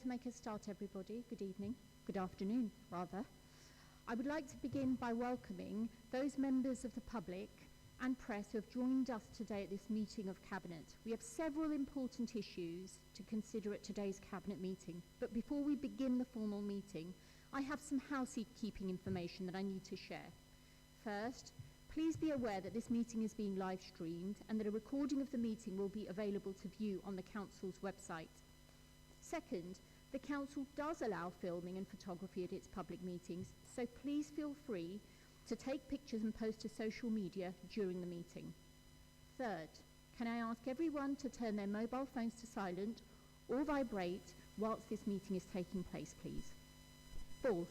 To make a start, everybody, good evening, good afternoon, rather. I would like to begin by welcoming those members of the public and press who have joined us today at this meeting of Cabinet. We have several important issues to consider at today's Cabinet meeting, but before we begin the formal meeting, I have some housekeeping information that I need to share. First, please be aware that this meeting is being live streamed and that a recording of the meeting will be available to view on the Council's website. Second, the Council does allow filming and photography at its public meetings, so please feel free to take pictures and post to social media during the meeting. Third, can I ask everyone to turn their mobile phones to silent or vibrate whilst this meeting is taking place, please. Fourth,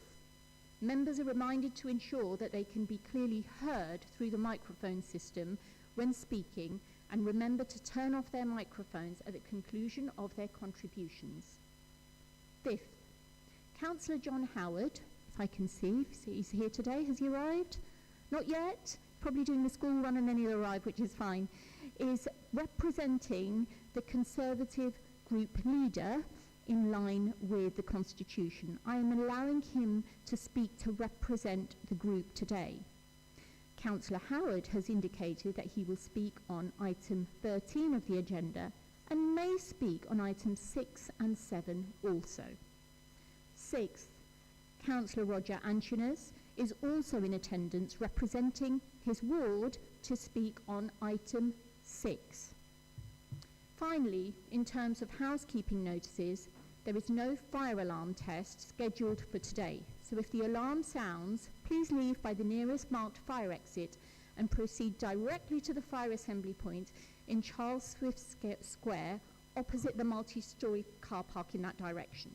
members are reminded to ensure that they can be clearly heard through the microphone system when speaking, and remember to turn off their microphones at the conclusion of their contributions. Fifth, Councillor John Howard, if I can see he's here today. Has he arrived? Not yet. Probably doing the school run and then he'll arrive, which is fine. Is representing the Conservative group leader in line with the Constitution. I am allowing him to speak to represent the group today. Councillor Howard has indicated that he will speak on item 13 of the agenda and may speak on items 6 and 7 also. Sixth, Councillor Roger Antunes is also in attendance representing his ward to speak on item 6. Finally, in terms of housekeeping notices, there is no fire alarm test scheduled for today, so if the alarm sounds, please leave by the nearest marked fire exit and proceed directly to the fire assembly point in Charles Swift Square, opposite the multi-storey car park in that direction.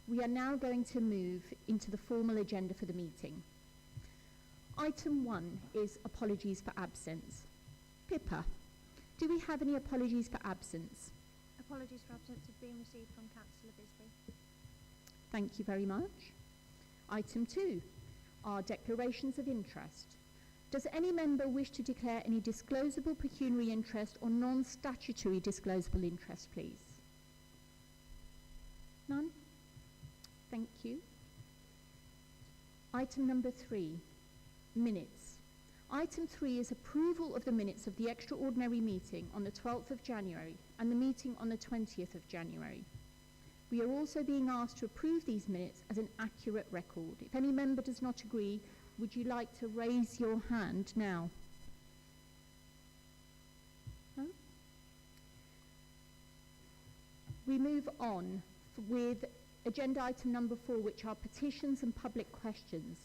We are now going to move into the formal agenda for the meeting. Item 1 is apologies for absence. Pippa, do we have any apologies for absence? Apologies for absence have been received from Councillor Bisbee. Thank you very much. Item 2 are declarations of interest. Does any member wish to declare any disclosable pecuniary interest or non-statutory disclosable interest, please? None? Thank you. Item number 3, minutes. Item 3 is approval of the minutes of the extraordinary meeting on the 12th of January and the meeting on the 20th of January. We are also being asked to approve these minutes as an accurate record. If any member does not agree, would you like to raise your hand now? No? We move on with agenda item number 4, which are petitions and public questions.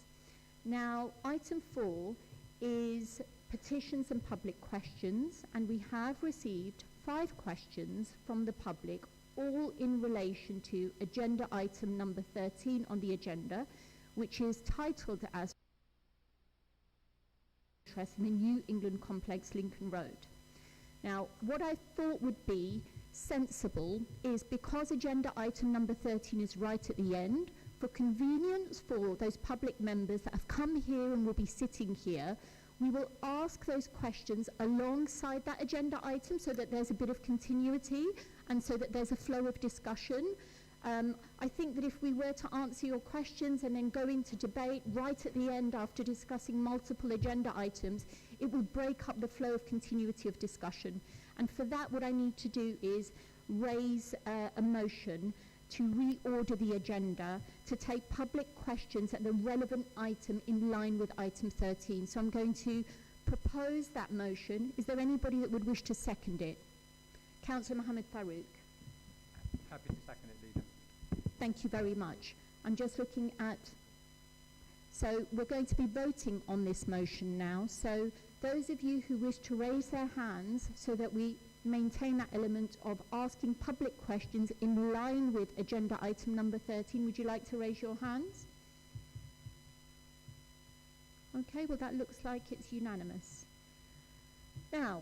Now, item 4 is petitions and public questions, and we have received 5 questions from the public, all in relation to agenda item number 13 on the agenda, which is titled as interest in the New England Complex, Lincoln Road. Now, what I thought would be sensible is, because agenda item number 13 is right at the end, for convenience for those public members that have come here and will be sitting here, we will ask those questions alongside that agenda item so that there's a bit of continuity and so that there's a flow of discussion. I think that if we were to answer your questions and then go into debate right at the end after discussing multiple agenda items, it will break up the flow of continuity of discussion. And for that, what I need to do is raise a motion to reorder the agenda to take public questions at the relevant item in line with item 13. So I'm going to propose that motion. Is there anybody that would wish to second it? Councillor Mohammed Farouk. Happy to second it, Leader. Thank you very much. I'm just looking at... So we're going to be voting on this motion now. So those of you who wish to raise their hands so that we maintain that element of asking public questions in line with agenda item number 13, would you like to raise your hands? Okay, well that looks like it's unanimous. Now,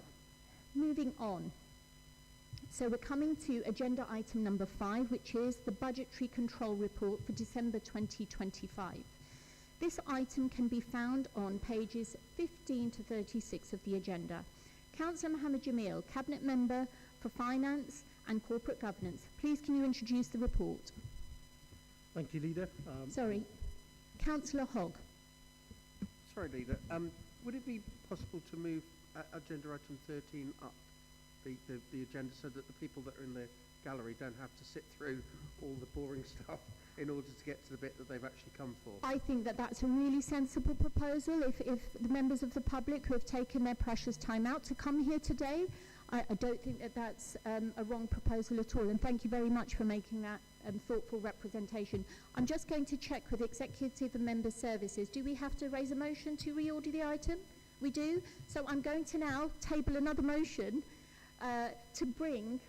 moving on. So we're coming to agenda item number 5, which is the Budgetary Control Report for December 2025. This item can be found on pages 15 to 36 of the agenda. Councillor Mohammed Jamil, Cabinet Member for Finance and Corporate Governance. Please can you introduce the report? Thank you, Leader. Sorry, Councillor Hogg. Sorry, Leader. Would it be possible to move agenda item 13 up the agenda so that the people that are in the gallery don't have to sit through all the boring stuff in order to get to the bit that they've actually come for? I think that that's a really sensible proposal. If the members of the public who have taken their precious time out to come here today, I don't think that that's a wrong proposal at all. And thank you very much for making that thoughtful representation. I'm just going to check with Executive and Member Services. Do we have to raise a motion to reorder the item? We do. So I'm going to now table another motion to bring,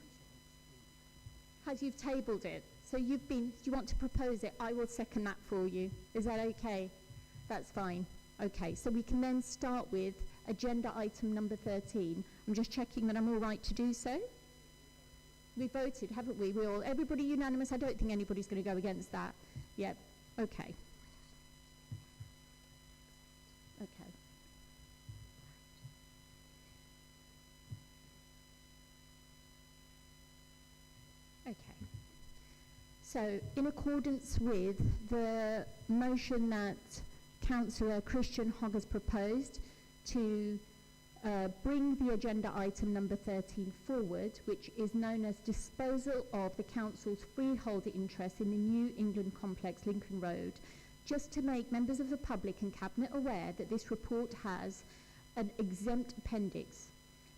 as you've tabled it. So do you want to propose it? I will second that for you. Is that okay? That's fine. Okay, so we can then start with agenda item number 13. I'm just checking that I'm all right to do so. We voted, haven't we? Everybody unanimous? I don't think anybody's going to go against that. Yep, okay. Okay. Okay. So, in accordance with the motion that Councillor Christian Hogg has proposed to bring the agenda item number 13 forward, which is known as disposal of the Council's freehold interest in the New England Complex, Lincoln Road, just to make members of the public and Cabinet aware that this report has an exempt appendix.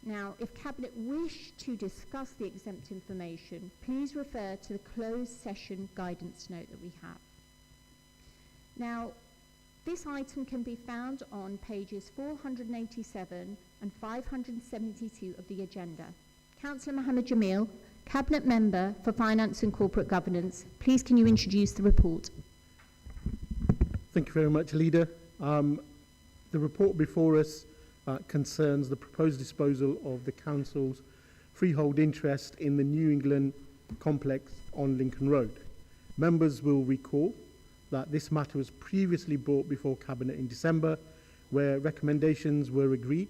Now, if Cabinet wish to discuss the exempt information, please refer to the closed session guidance note that we have. Now, this item can be found on pages 487 and 572 of the agenda. Councillor Mohammed Jamil, Cabinet Member for Finance and Corporate Governance, please can you introduce the report? Thank you very much, Leader. The report before us concerns the proposed disposal of the Council's freehold interest in the New England Complex on Lincoln Road. Members will recall that this matter was previously brought before Cabinet in December, where recommendations were agreed.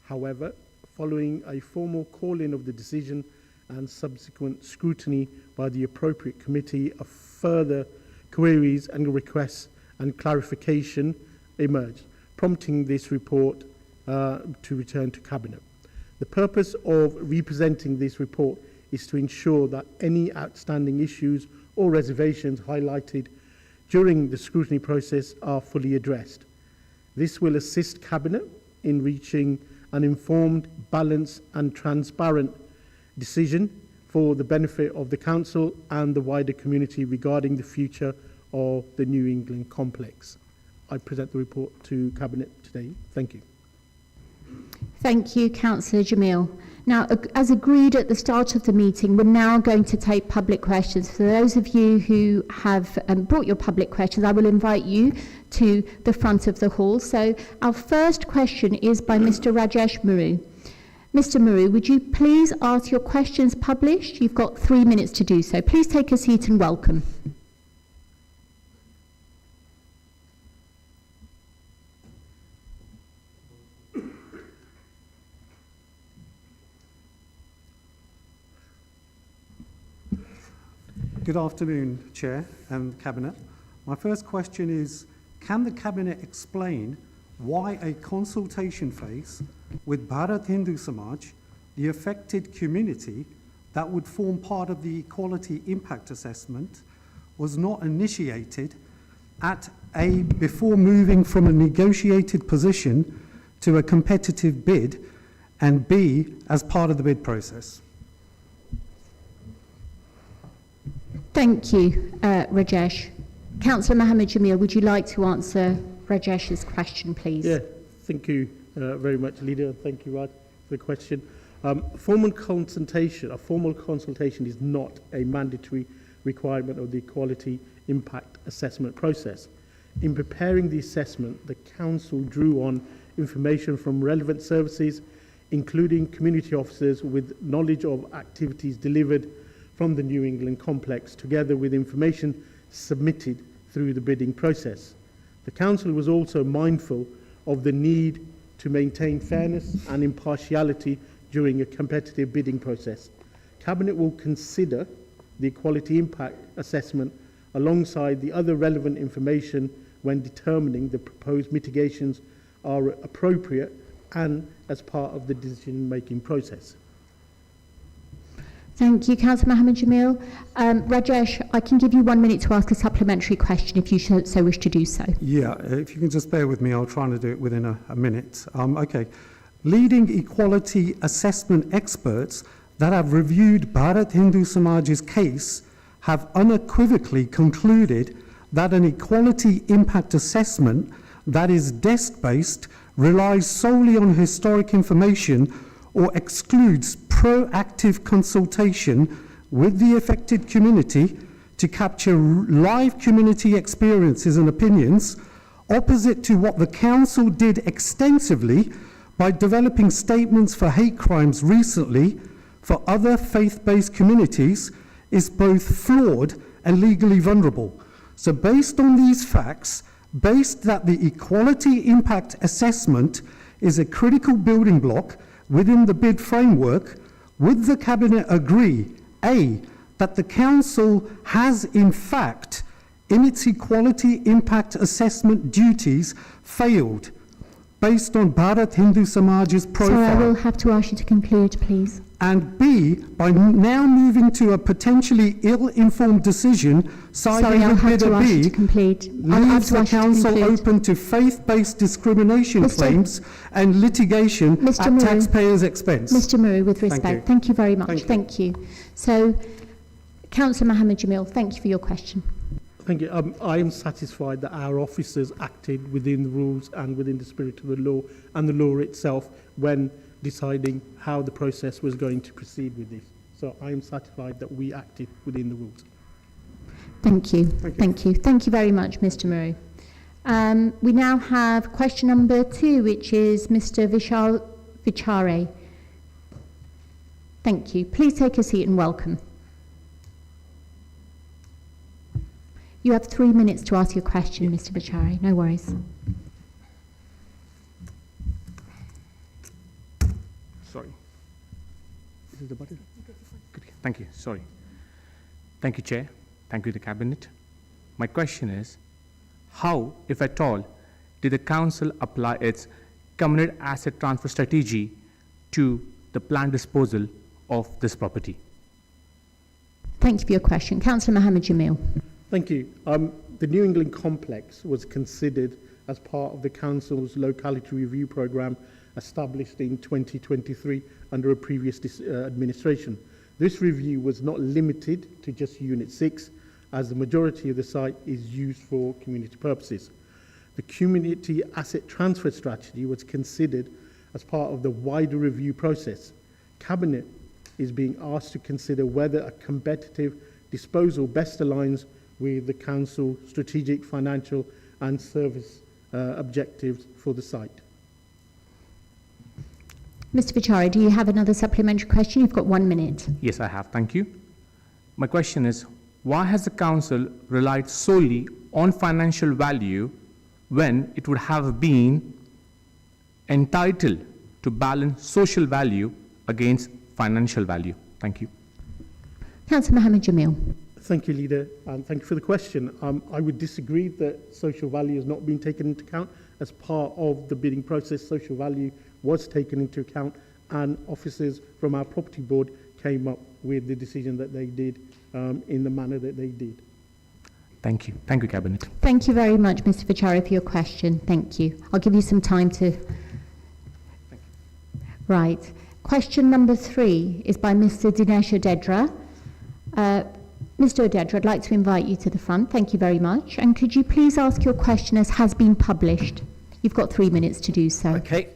However, following a formal call-in of the decision and subsequent scrutiny by the appropriate committee, of further queries and requests and clarification emerged, prompting this report to return to Cabinet. The purpose of representing this report is to ensure that any outstanding issues or reservations highlighted during the scrutiny process are fully addressed. This will assist Cabinet in reaching an informed, balanced and transparent decision for the benefit of the Council and the wider community regarding the future of the New England Complex. I present the report to Cabinet today. Thank you. Thank you, Councillor Jamil. Now, as agreed at the start of the meeting, we're now going to take public questions. For those of you who have brought your public questions, I will invite you to the front of the hall. So our first question is by Mr. Rajesh Muru. Mr. Muru, would you please ask your questions published? You've got 3 minutes to do so. Please take a seat and welcome. Good afternoon, Chair and Cabinet. My first question is, can the Cabinet explain why a consultation phase with Bharat Hindu Samaj, the affected community that would form part of the Equality Impact Assessment, was not initiated before moving from a negotiated position to a competitive bid, and B, as part of the bid process? Thank you, Rajesh. Councillor Mohammed Jamil, would you like to answer Rajesh's question, please? Yeah, thank you very much, Leader. Thank you, Raj, for the question. A formal consultation is not a mandatory requirement of the Equality Impact Assessment process. In preparing the assessment, the Council drew on information from relevant services, including community officers with knowledge of activities delivered from the New England Complex, together with information submitted through the bidding process. The Council was also mindful of the need to maintain fairness and impartiality during a competitive bidding process. Cabinet will consider the equality impact assessment alongside the other relevant information when determining the proposed mitigations are appropriate and as part of the decision-making process. Thank you, Councillor Mohammed Jamil. Rajesh, I can give you 1 minute to ask a supplementary question if you so wish to do so. Yeah, if you can just bear with me, I'll try to do it within a minute. Okay. Leading equality assessment experts that have reviewed Bharat Hindu Samaj's case have unequivocally concluded that an equality impact assessment that is desk-based relies solely on historic information or excludes proactive consultation with the affected community to capture live community experiences and opinions, opposite to what the council did extensively by developing statements for hate crimes recently for other faith-based communities, is both flawed and legally vulnerable. So based on these facts, based that the equality impact assessment is a critical building block within the bid framework, would the Cabinet agree, A, that the Council has in fact, in its equality impact assessment duties, failed based on Bharat Hindu Samaj's profile? Sorry, I will have to ask you to conclude, please. And B, by now moving to a potentially ill-informed decision, siding I'll with have bidder to ask you B, to complete. I'll have leaves to the ask you to council conclude. open to faith-based discrimination Mr. claims and litigation Mr. at Murray. taxpayers' expense. Mr. Murray, with Thank respect. you. Thank you very much. Thank you. Thank you. So, Councillor Mohammed Jamil, thank you for your question. Thank you. I am satisfied that our officers acted within the rules and within the spirit of the law and the law itself when deciding how the process was going to proceed with this. So I am satisfied that we acted within the rules. Thank you. Thank you. Thank you. Thank you very much, Mr. Murray. We now have question number 2, which is Mr. Vishal Vichare. Thank you. Please take a seat and welcome. You have 3 minutes to ask your question, Mr. Vichare. No worries. Sorry. This is the button? Good. Thank you. Sorry. Thank you, Chair. Thank you, the Cabinet. My question is, how, if at all, did the Council apply its community asset transfer strategy to the planned disposal of this property? Thank you for your question. Councillor Mohammed Jamil. Thank you. The New England Complex was considered as part of the Council's locality review programme established in 2023 under a previous administration. This review was not limited to just Unit 6, as the majority of the site is used for community purposes. The community asset transfer strategy was considered as part of the wider review process. Cabinet is being asked to consider whether a competitive disposal best aligns with the Council strategic, financial and service objectives for the site. Mr. Vichare, do you have another supplementary question? You've got 1 minute. Yes, I have. Thank you. My question is, why has the Council relied solely on financial value when it would have been entitled to balance social value against financial value? Thank you. Councillor Mohammed Jamil. Thank you, Leader, and thank you for the question. I would disagree that social value has not been taken into account. As part of the bidding process, social value was taken into account, and officers from our property board came up with the decision that they did in the manner that they did. Thank you. Thank you, Cabinet. Thank you very much, Mr. Vichare, for your question. Thank you. I'll give you some time to... Right. Question number 3 is by Mr. Dinesh Odedra. Mr. Odedra, I'd like to invite you to the front. Thank you very much. And could you please ask your question as has been published? You've got 3 minutes to do so. Okay.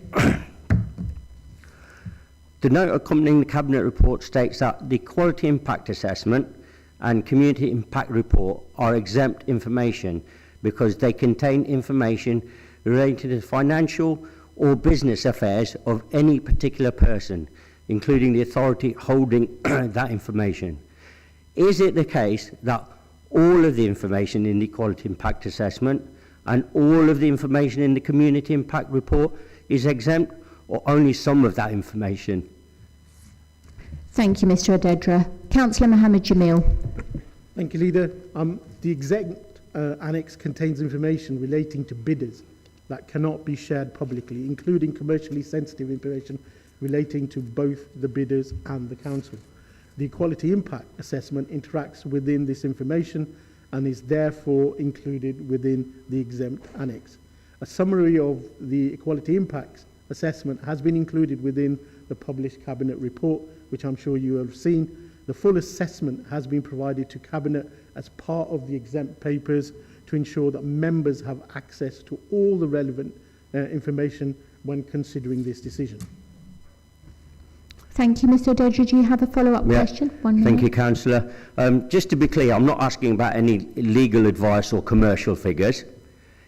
The note accompanying the Cabinet report states that the Quality Impact Assessment and Community Impact Report are exempt information because they contain information relating to the financial or business affairs of any particular person, including the authority holding that information. Is it the case that all of the information in the Quality Impact Assessment and all of the information in the Community Impact Report is exempt, or only some of that information? Thank you, Mr Adedra. Councillor Mohammed Jamil. Thank you, Leader. The exempt annex contains information relating to bidders that cannot be shared publicly, including commercially sensitive information relating to both the bidders and the council. The equality impact assessment interacts within this information and is therefore included within the exempt annex. A summary of the equality impact assessment has been included within the published Cabinet report, which I'm sure you have seen. The full assessment has been provided to Cabinet as part of the exempt papers to ensure that members have access to all the relevant information when considering this decision. Thank you, Mr Adedra. Do you have a follow-up question? 1 minute. Thank you, Councillor. Just to be clear, I'm not asking about any legal advice or commercial figures.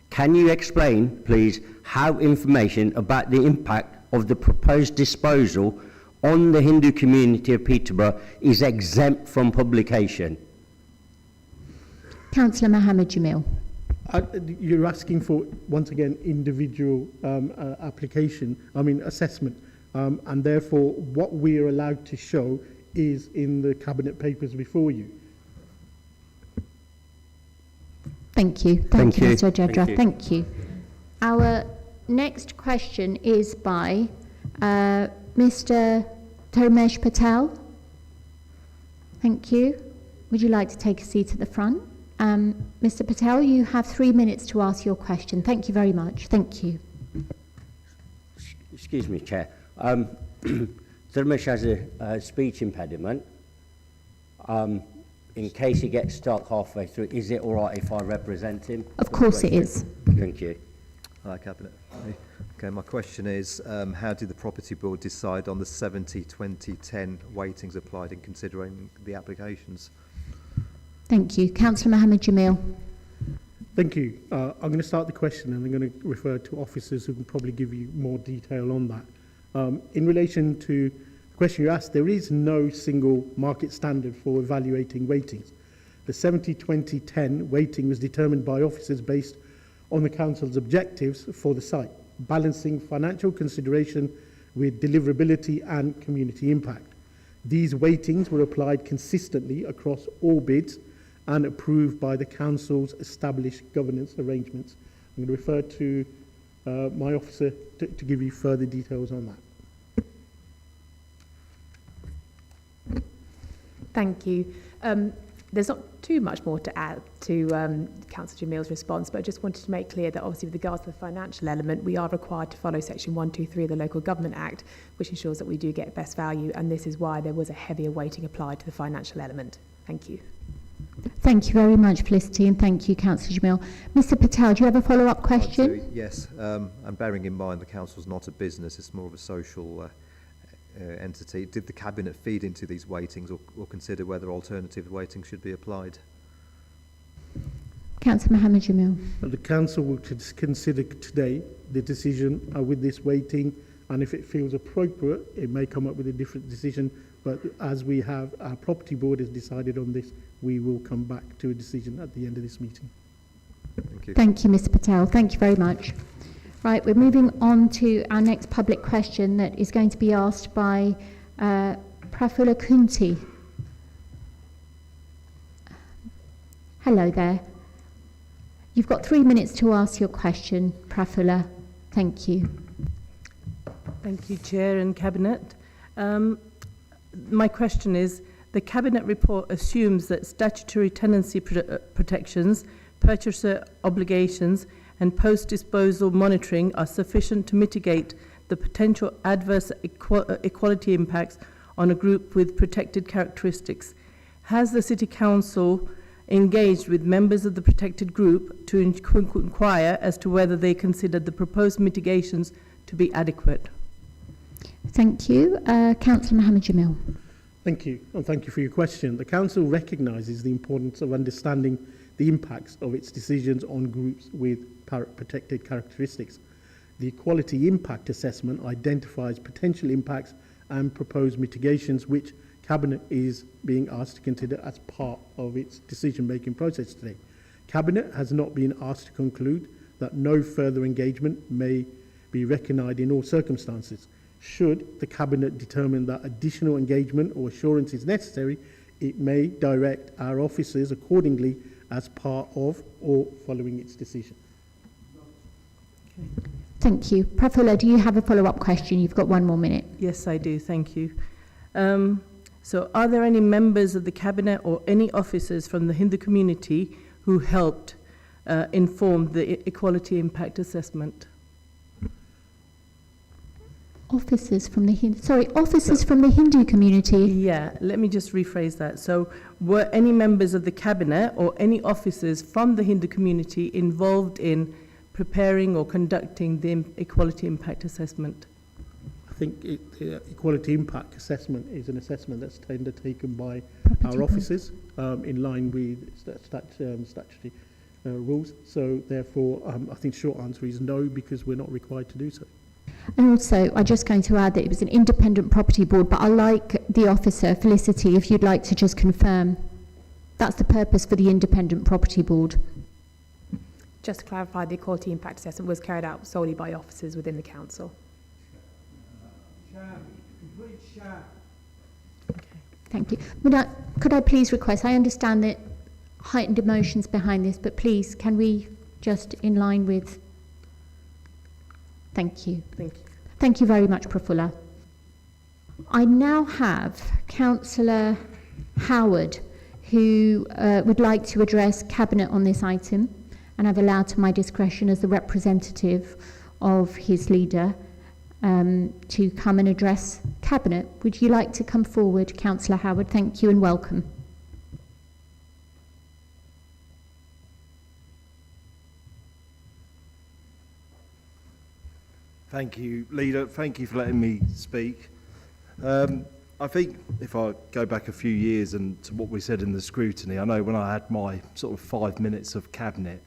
Can you explain, please, how information about the impact of the proposed disposal on the Hindu community of Peterborough is exempt from publication? Councillor Mohammed Jamil. You're asking for, once again, individual assessment. And therefore, what we are allowed to show is in the Cabinet papers before you. Thank you. Thank you, Mr Adedra. Thank you. Our next question is by Mr Dharmesh Patel. Thank you. Would you like to take a seat at the front? Mr Patel, you have 3 minutes to ask your question. Thank you very much. Thank you. Excuse me, Chair. Dharmesh has a speech impediment. In case he gets stuck halfway through, is it all right if I represent him? Of course it is. Thank you. Hi, Cabinet. Okay, my question is, how did the Property Board decide on the 70, 20, 10 weightings applied in considering the applications? Thank you. Councillor Mohammed Jamil. Thank you. I'm going to start the question and I'm going to refer to officers who can probably give you more detail on that. In relation to the question you asked, there is no single market standard for evaluating weightings. The 70, 20, 10 weighting was determined by officers based on the Council's objectives for the site, balancing financial consideration with deliverability and community impact. These weightings were applied consistently across all bids and approved by the Council's established governance arrangements. I'm going to refer to my officer to give you further details on that. Thank you. There's not too much more to add to Councillor Jamil's response, but I just wanted to make clear that obviously with regards to the financial element, we are required to follow Section 123 of the Local Government Act, which ensures that we do get best value, and this is why there was a heavier weighting applied to the financial element. Thank you. Thank you very much, Felicity, and thank you, Councillor Jamil. Mr Patel, do you have a follow-up question? Yes, and bearing in mind the Council's not a business, it's more of a social entity. Did the Cabinet feed into these weightings or consider whether alternative weightings should be applied? Councillor Mohammed Jamil. The Council will consider today the decision with this weighting, and if it feels appropriate, it may come up with a different decision. But as we have, our Property Board has decided on this, we will come back to a decision at the end of this meeting. Thank you. Thank you, Mr Patel. Thank you very much. Right, we're moving on to our next public question that is going to be asked by Prafula Kunti. Hello there. You've got 3 minutes to ask your question, Prafula. Thank you. Thank you, Chair and Cabinet. My question is, the Cabinet report assumes that statutory tenancy protections, purchaser obligations and post-disposal monitoring are sufficient to mitigate the potential adverse equality impacts on a group with protected characteristics. Has the City Council engaged with members of the protected group to inquire as to whether they considered the proposed mitigations to be adequate? Thank you. Councillor Mohammed Jamil. Thank you, and thank you for your question. The Council recognises the importance of understanding the impacts of its decisions on groups with protected characteristics. The Equality Impact Assessment identifies potential impacts and proposed mitigations which Cabinet is being asked to consider as part of its decision-making process today. Cabinet has not been asked to conclude that no further engagement may be recognised in all circumstances. Should the Cabinet determine that additional engagement or assurance is necessary, it may direct our officers accordingly as part of or following its decision. Thank you. Prafulla, do you have a follow-up question? You've got 1 more minute. Yes, I do. Thank you. So are there any members of the Cabinet or any officers from the Hindu community who helped inform the equality impact assessment? Officers from the Hindu community? Yeah, let me just rephrase that. So were any members of the Cabinet or any officers from the Hindu community involved in preparing or conducting the equality impact assessment? I think the equality impact assessment is an assessment that's undertaken by our officers in line with statutory rules. So therefore, I think the short answer is no, because we're not required to do so. And also, I'm just going to add that it was an independent property board, but I'd like the officer, Felicity, if you'd like to just confirm. That's the purpose for the independent property board. Just to clarify, the equality impact assessment was carried out solely by officers within the council. Thank you. Could I please request, I understand that heightened emotions behind this, but please, can we just in line with... Thank you. Thank you. Thank you very much, Prafulla. I now have Councillor Howard, who would like to address Cabinet on this item, and I've allowed to my discretion as the representative of his leader to come and address Cabinet. Would you like to come forward, Councillor Howard? Thank you and welcome. Thank you, Leader. Thank you for letting me speak. I think if I go back a few years and to what we said in the scrutiny, I know when I had my sort of 5 minutes of Cabinet,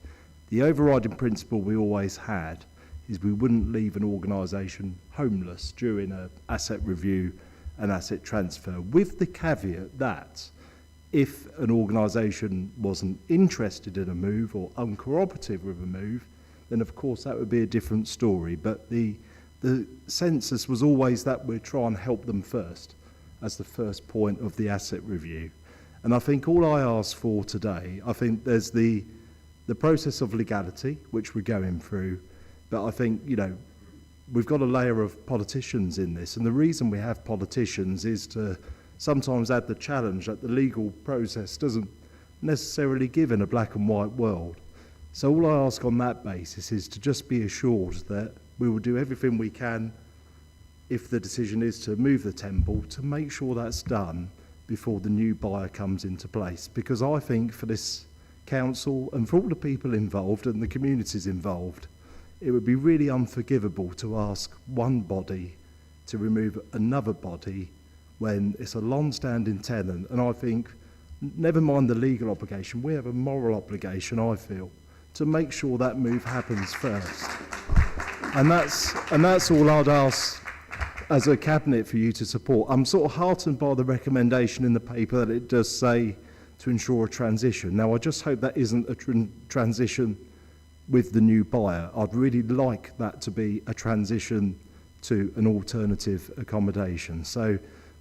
the overriding principle we always had is we wouldn't leave an organisation homeless during an asset review and asset transfer, with the caveat that if an organisation wasn't interested in a move or uncooperative with a move, then of course that would be a different story. But the census was always that we'd try and help them first as the first point of the asset review. And I think all I ask for today, I think there's the process of legality, which we're going through, but I think, you know, we've got a layer of politicians in this, and the reason we have politicians is to sometimes add the challenge that the legal process doesn't necessarily give in a black and white world. So all I ask on that basis is to just be assured that we will do everything we can, if the decision is to move the temple, to make sure that's done before the new buyer comes into place. Because I think for this council and for all the people involved and the communities involved, it would be really unforgivable to ask one body to remove another body when it's a long-standing tenant. And I think, never mind the legal obligation, we have a moral obligation, I feel, to make sure that move happens first. And that's all I'd ask as a Cabinet for you to support. I'm sort of heartened by the recommendation in the paper that it does say to ensure a transition. Now, I just hope that isn't a transition with the new buyer. I'd really like that to be a transition to an alternative accommodation. So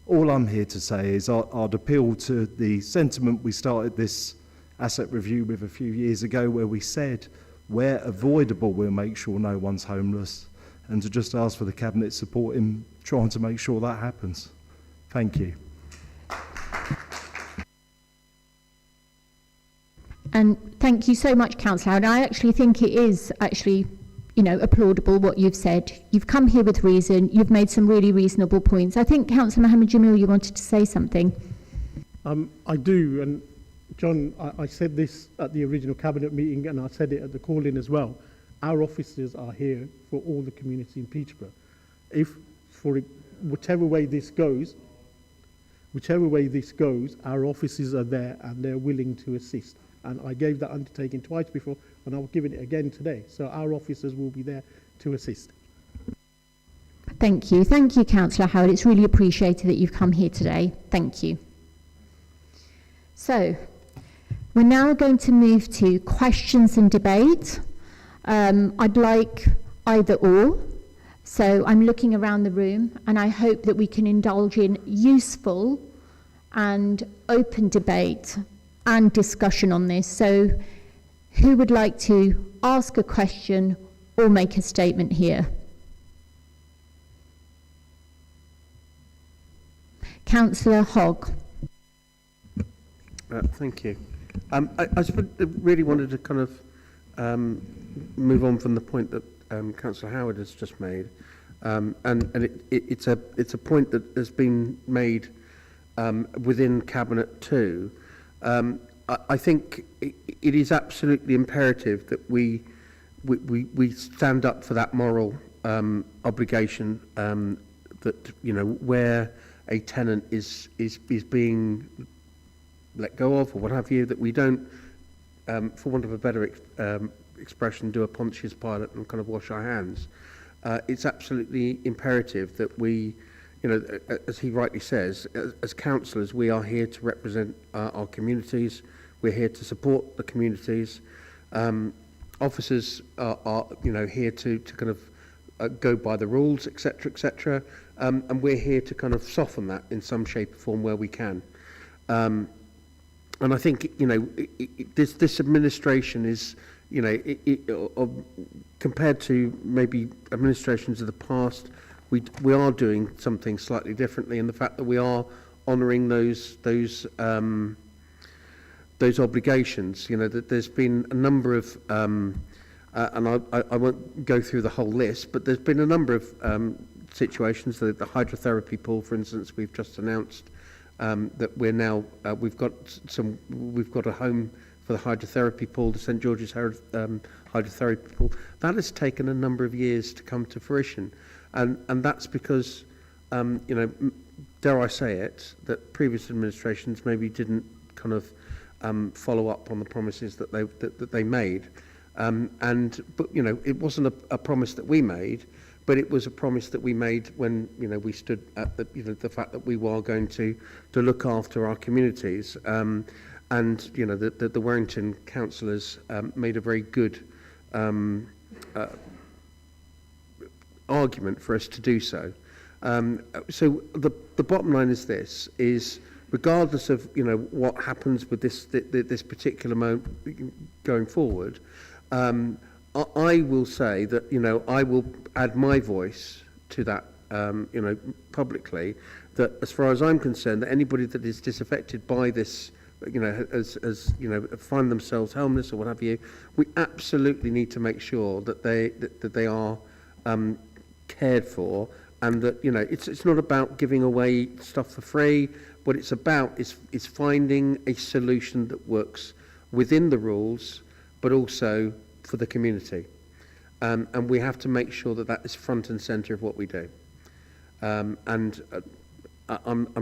all I'm here to say is I'd appeal to the sentiment we started this asset review with a few years ago, where we said where avoidable we'll make sure no one's homeless, and to just ask for the Cabinet support in trying to make sure that happens. Thank you. And thank you so much, Councillor. And I actually think it is actually, you know, applaudable what you've said. You've come here with reason. You've made some really reasonable points. I think, Councillor Mohammed Jamil, you wanted to say something. I do, and John, I said this at the original Cabinet meeting, and I said it at the call-in as well. Our officers are here for all the community in Peterborough. If, for whichever way this goes, our officers are there and they're willing to assist. And I gave that undertaking twice before, and I'll give it again today. So our officers will be there to assist. Thank you. Thank you, Councillor Howard. It's really appreciated that you've come here today. Thank you. So, we're now going to move to questions and debate. I'd like either or. So I'm looking around the room, and I hope that we can indulge in useful and open debate and discussion on this. So who would like to ask a question or make a statement here? Councillor Hogg. Thank you. I really wanted to kind of move on from the point that Councillor Howard has just made, and it's a point that has been made within Cabinet too. I think it is absolutely imperative that we stand up for that moral obligation that, you know, where a tenant is being let go of or what have you, that we don't, for want of a better expression, do a Pontius Pilate and kind of wash our hands. It's absolutely imperative that we, you know, as he rightly says, as councillors, we are here to represent our communities. We're here to support the communities. Officers are, you know, here to kind of go by the rules, etc., etc. And we're here to kind of soften that in some shape or form where we can. And I think, you know, this administration is, you know, compared to maybe administrations of the past, we are doing something slightly differently in the fact that we are honouring those obligations. You know, that there's been a number of, and I won't go through the whole list, but there's been a number of situations. The hydrotherapy pool, for instance, we've just announced that we're now we've got a home for the hydrotherapy pool, the St George's hydrotherapy pool. That has taken a number of years to come to fruition, and that's because you know, dare I say it, that previous administrations maybe didn't kind of follow up on the promises that they made, but you know, it wasn't a promise that we made, but it was a promise that we made when, you know, we stood at the, you know, the fact that we were going to look after our communities, and you know, the Warrington councillors made a very good argument for us to do so. So the bottom line is this: is regardless of, you know, what happens with this particular moment going forward, I will say that, you know, I will add my voice to that, you know, publicly, that as far as I'm concerned, that anybody that is disaffected by this, you know, as you know, find themselves homeless or what have you, we absolutely need to make sure that they are cared for, and that, you know, it's not about giving away stuff for free. What it's about is finding a solution that works within the rules, but also for the community. And we have to make sure that is front and centre of what we do. I'm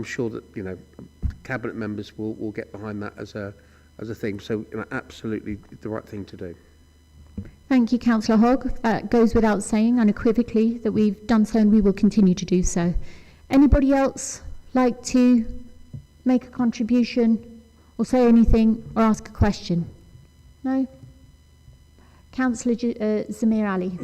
sure that, you know, cabinet members will get behind that as a thing. So, you know, absolutely the right thing to do. Thank you, Councillor Hogg. That goes without saying unequivocally that we've done so and we will continue to do so. Anybody else like to make a contribution or say anything or ask a question? No? Councillor Zamir Ali.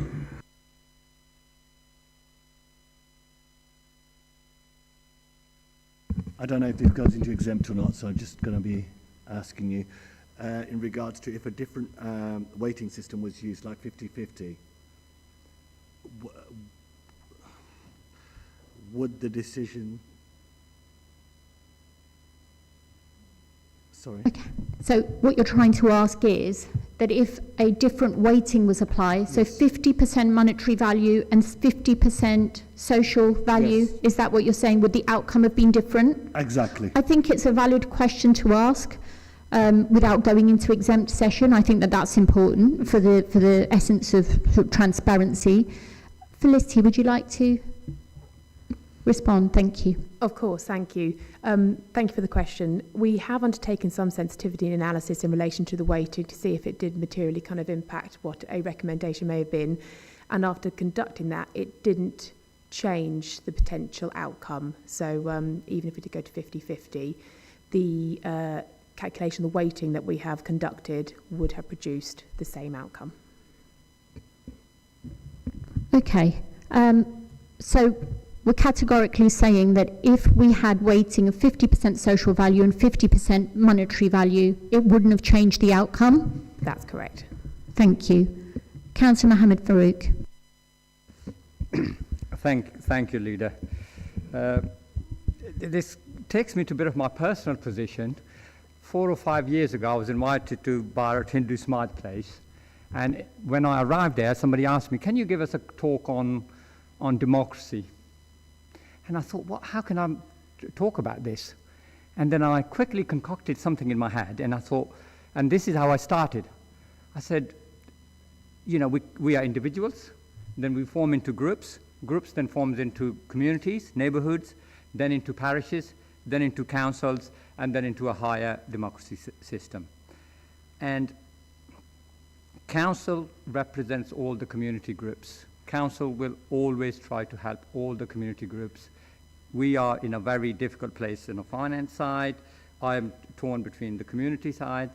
I don't know if this goes into exempt or not, so I'm just going to be asking you in regards to if a different weighting system was used, like 50-50, would the decision... Sorry. Okay. So what you're trying to ask is that if a different weighting was applied, so 50% monetary value and 50% social value, yes. Is that what you're saying? Would the outcome have been different? Exactly. I think it's a valid question to ask without going into exempt session. I think that that's important for the essence of transparency. Felicity, would you like to respond? Thank you. Of course, thank you. Thank you for the question. We have undertaken some sensitivity analysis in relation to the weighting to see if it did materially kind of impact what a recommendation may have been. And after conducting that, it didn't change the potential outcome. So even if we did go to 50-50, the calculation, the weighting that we have conducted would have produced the same outcome. Okay. So we're categorically saying that if we had weighting of 50% social value and 50% monetary value, it wouldn't have changed the outcome? That's correct. Thank you. Councillor Mohammed Farouk. Thank you, Leader. This takes me to a bit of my personal position. 4 or 5 years ago, I was invited to Bharat Hindu Samaj Place, and when I arrived there, somebody asked me, "Can you give us a talk on democracy?" And I thought, how can I talk about this? And then I quickly concocted something in my head, and I thought, and this is how I started. I said, you know, we are individuals, then we form into groups then forms into communities, neighborhoods, then into parishes, then into councils, and then into a higher democracy system. And council represents all the community groups. Council will always try to help all the community groups. We are in a very difficult place on the finance side. I am torn between the community sides.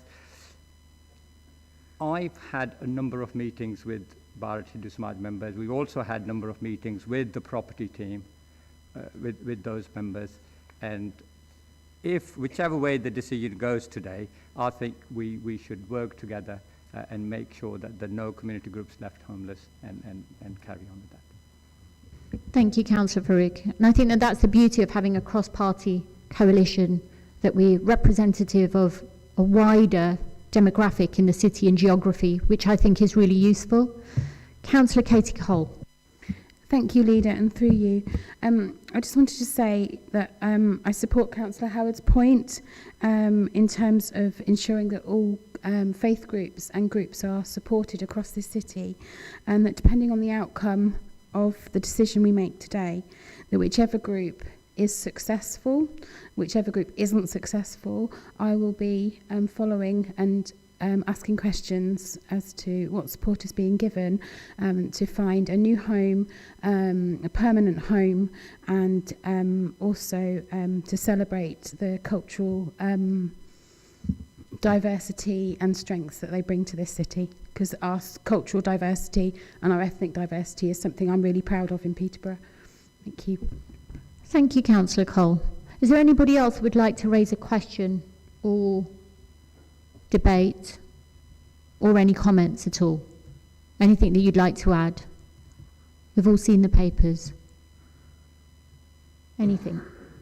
I've had a number of meetings with Bharat Hindu Samaj members. We've also had a number of meetings with the property team, with those members. And if whichever way the decision goes today, I think we should work together and make sure that there are no community groups left homeless and carry on with that. Thank you, Councillor Farouk. And I think that that's the beauty of having a cross-party coalition, that we're representative of a wider demographic in the city and geography, which I think is really useful. Councillor Katie Cole. Thank you, Leader, and through you. I just wanted to say that I support Councillor Howard's point in terms of ensuring that all faith groups and groups are supported across this city, and that depending on the outcome of the decision we make today, that whichever group is successful, whichever group isn't successful, I will be following and asking questions as to what support is being given to find a new home, a permanent home, and also to celebrate the cultural diversity and strengths that they bring to this city, because our cultural diversity and our ethnic diversity is something I'm really proud of in Peterborough. Thank you. Thank you, Councillor Cole. Is there anybody else who would like to raise a question or debate or any comments at all? Anything that you'd like to add? We've all seen the papers. Anything?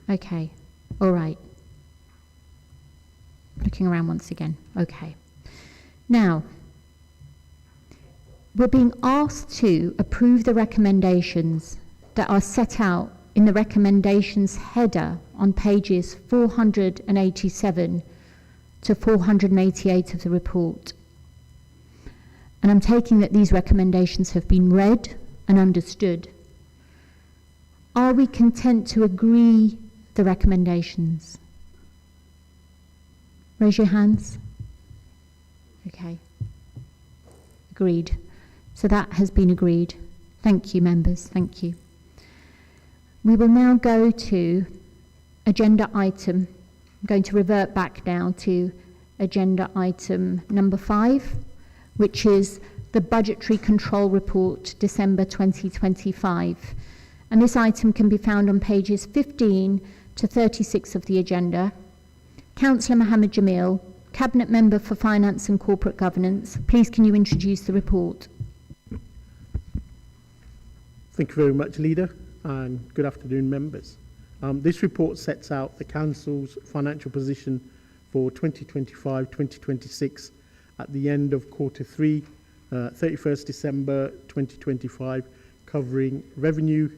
Okay. All right. Looking around once again. Okay. Now, we're being asked to approve the recommendations that are set out in the recommendations header on pages 487 to 488 of the report. And I'm taking that these recommendations have been read and understood. Are we content to agree the recommendations? Raise your hands. Okay. Agreed. So that has been agreed. Thank you, members. Thank you. We will now go to agenda item. I'm going to revert back now to agenda item number 5, which is the Budgetary Control Report, December 2025. And this item can be found on pages 15 to 36 of the agenda. Councillor Mohammed Jamil, Cabinet Member for Finance and Corporate Governance, please can you introduce the report? Thank you very much, Leader, and good afternoon, members. This report sets out the Council's financial position for 2025-2026 at the end of Quarter 3, 31st December 2025, covering revenue,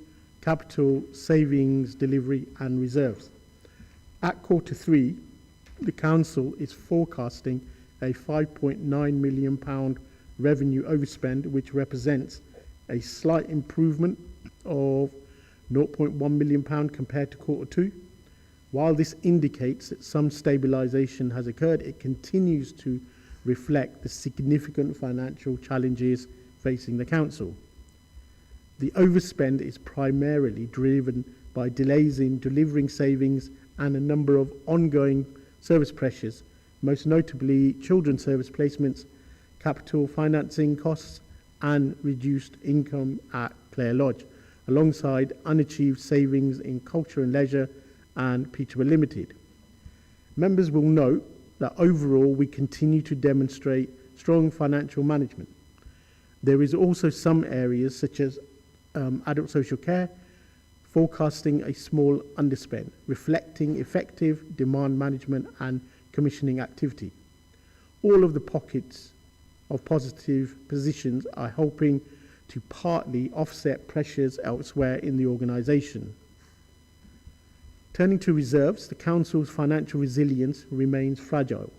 capital, savings, delivery and reserves. At Quarter 3, the Council is forecasting a £5.9 million revenue overspend, which represents a slight improvement of £0.1 million compared to Quarter 2. While this indicates that some stabilisation has occurred, it continues to reflect the significant financial challenges facing the Council. The overspend is primarily driven by delays in delivering savings and a number of ongoing service pressures, most notably children's service placements, capital financing costs and reduced income at Clare Lodge. alongside unachieved savings in culture and leisure and Peterborough Limited. Members will note that overall we continue to demonstrate strong financial management. There is also some areas such as adult social care forecasting a small underspend, reflecting effective demand management and commissioning activity. All of the pockets of positive positions are helping to partly offset pressures elsewhere in the organisation. Turning to reserves, the Council's financial resilience remains fragile.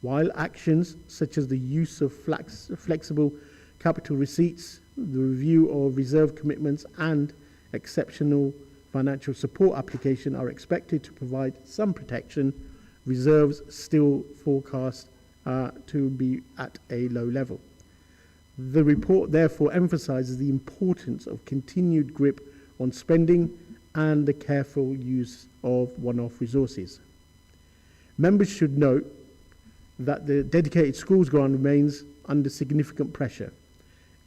While actions such as the use of flexible capital receipts, the review of reserve commitments and exceptional financial support application are expected to provide some protection, reserves still forecast to be at a low level. The report therefore emphasises the importance of continued grip on spending and the careful use of one-off resources. Members should note that the dedicated schools grant remains under significant pressure,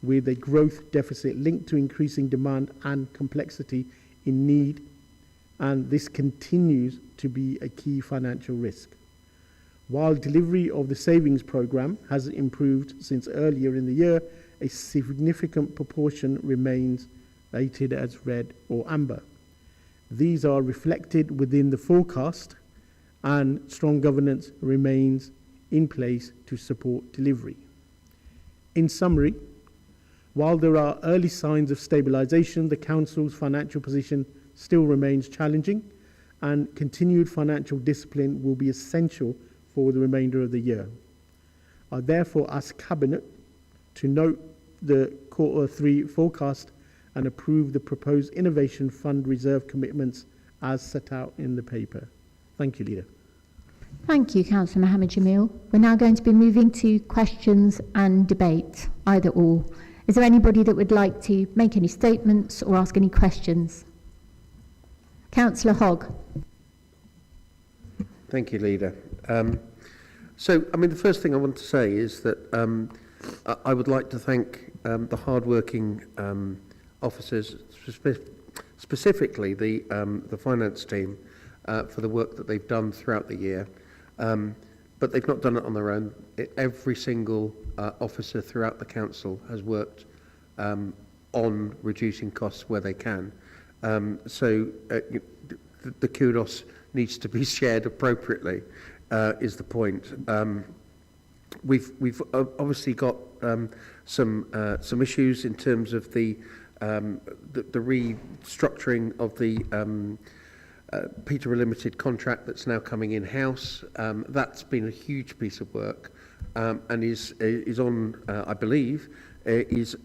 with a growth deficit linked to increasing demand and complexity in need, and this continues to be a key financial risk. While delivery of the savings programme has improved since earlier in the year, a significant proportion remains rated as red or amber. These are reflected within the forecast, and strong governance remains in place to support delivery. In summary, while there are early signs of stabilisation, the Council's financial position still remains challenging, and continued financial discipline will be essential for the remainder of the year. I therefore ask Cabinet to note the Q3 forecast and approve the proposed Innovation Fund reserve commitments as set out in the paper. Thank you, Leader. Thank you, Councillor Mohammed Jamil. We're now going to be moving to questions and debate, either or. Is there anybody that would like to make any statements or ask any questions? Councillor Hogg. Thank you, Leader. The first thing I want to say is that I would like to thank the hard-working officers, specifically the finance team, for the work that they've done throughout the year. But they've not done it on their own. Every single officer throughout the council has worked on reducing costs where they can. The kudos needs to be shared appropriately, is the point. We've obviously got some issues in terms of the restructuring of the Peterborough Limited contract that's now coming in-house. That's been a huge piece of work, and is on, I believe, is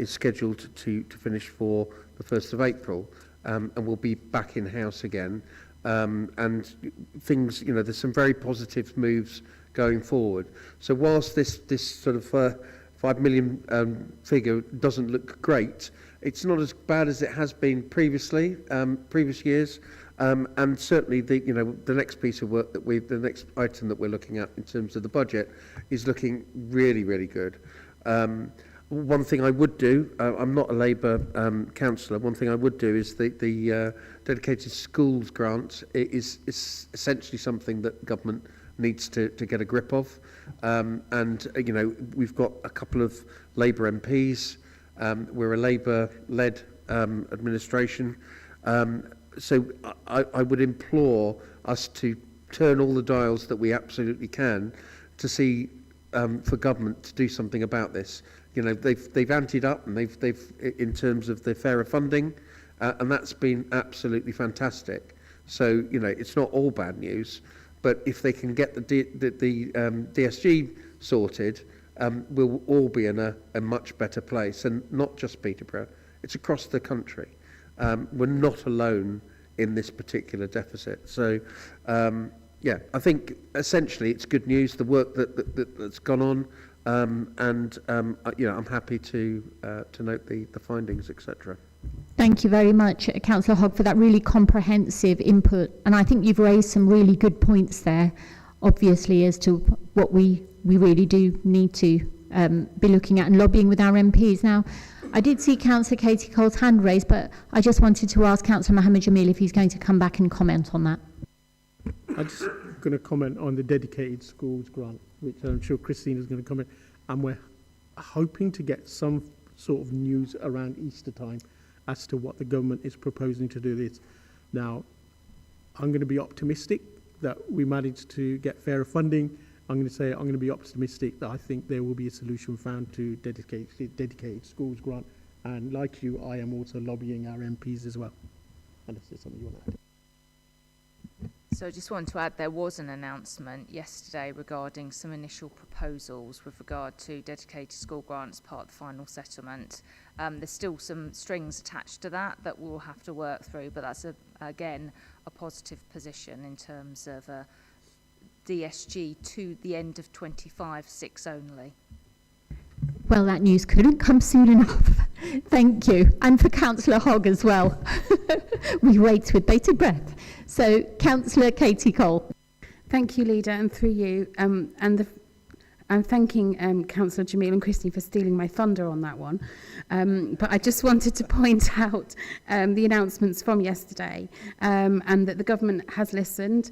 scheduled to finish for the 1st of April, and will be back in-house again. And things, there's some very positive moves going forward. So whilst this sort of 5 million figure doesn't look great, it's not as bad as it has been previously, previous years. And certainly the next piece of work that the next item that we're looking at in terms of the budget is looking really, really good. One thing I would do, I'm not a Labour councillor, one thing I would do is the dedicated schools grant is essentially something that government needs to get a grip of. We've got a couple of Labour MPs, we're a Labour-led administration, so I would implore us to turn all the dials that we absolutely can to see for government to do something about this. They've anted up, and they've in terms of the fairer funding, and that's been absolutely fantastic. So it's not all bad news, but if they can get the DSG sorted, we'll all be in a much better place, and not just Peterborough, it's across the country. We're not alone in this particular deficit. So, I think essentially it's good news, the work that's gone on, I'm happy to note the findings, etc. Thank you very much, Councillor Hogg, for that really comprehensive input. And I think you've raised some really good points there, obviously, as to what we really do need to be looking at and lobbying with our MPs. Now, I did see Councillor Katie Cole's hand raised, but I just wanted to ask Councillor Mohammed Jamil if he's going to come back and comment on that. I'm just going to comment on the dedicated schools grant, which I'm sure Christine is going to comment. And we're hoping to get some sort of news around Easter time as to what the government is proposing to do this. Now, I'm going to be optimistic that we managed to get fairer funding. I'm going to be optimistic that I think there will be a solution found to dedicated schools grant. And like you, I am also lobbying our MPs as well. Unless there's something you want to add. So I just want to add there was an announcement yesterday regarding some initial proposals with regard to dedicated school grants part of the final settlement. There's still some strings attached to that we'll have to work through, but that's again a positive position in terms of DSG to the end of 25/6 only. Well, that news couldn't come soon enough. Thank you. And for Councillor Hogg as well. We wait with bated breath. So, Councillor Katie Cole. Thank you, Leader, and through you. I'm thanking Councillor Jamil and Christine for stealing my thunder on that one. But I just wanted to point out the announcements from yesterday and that the government has listened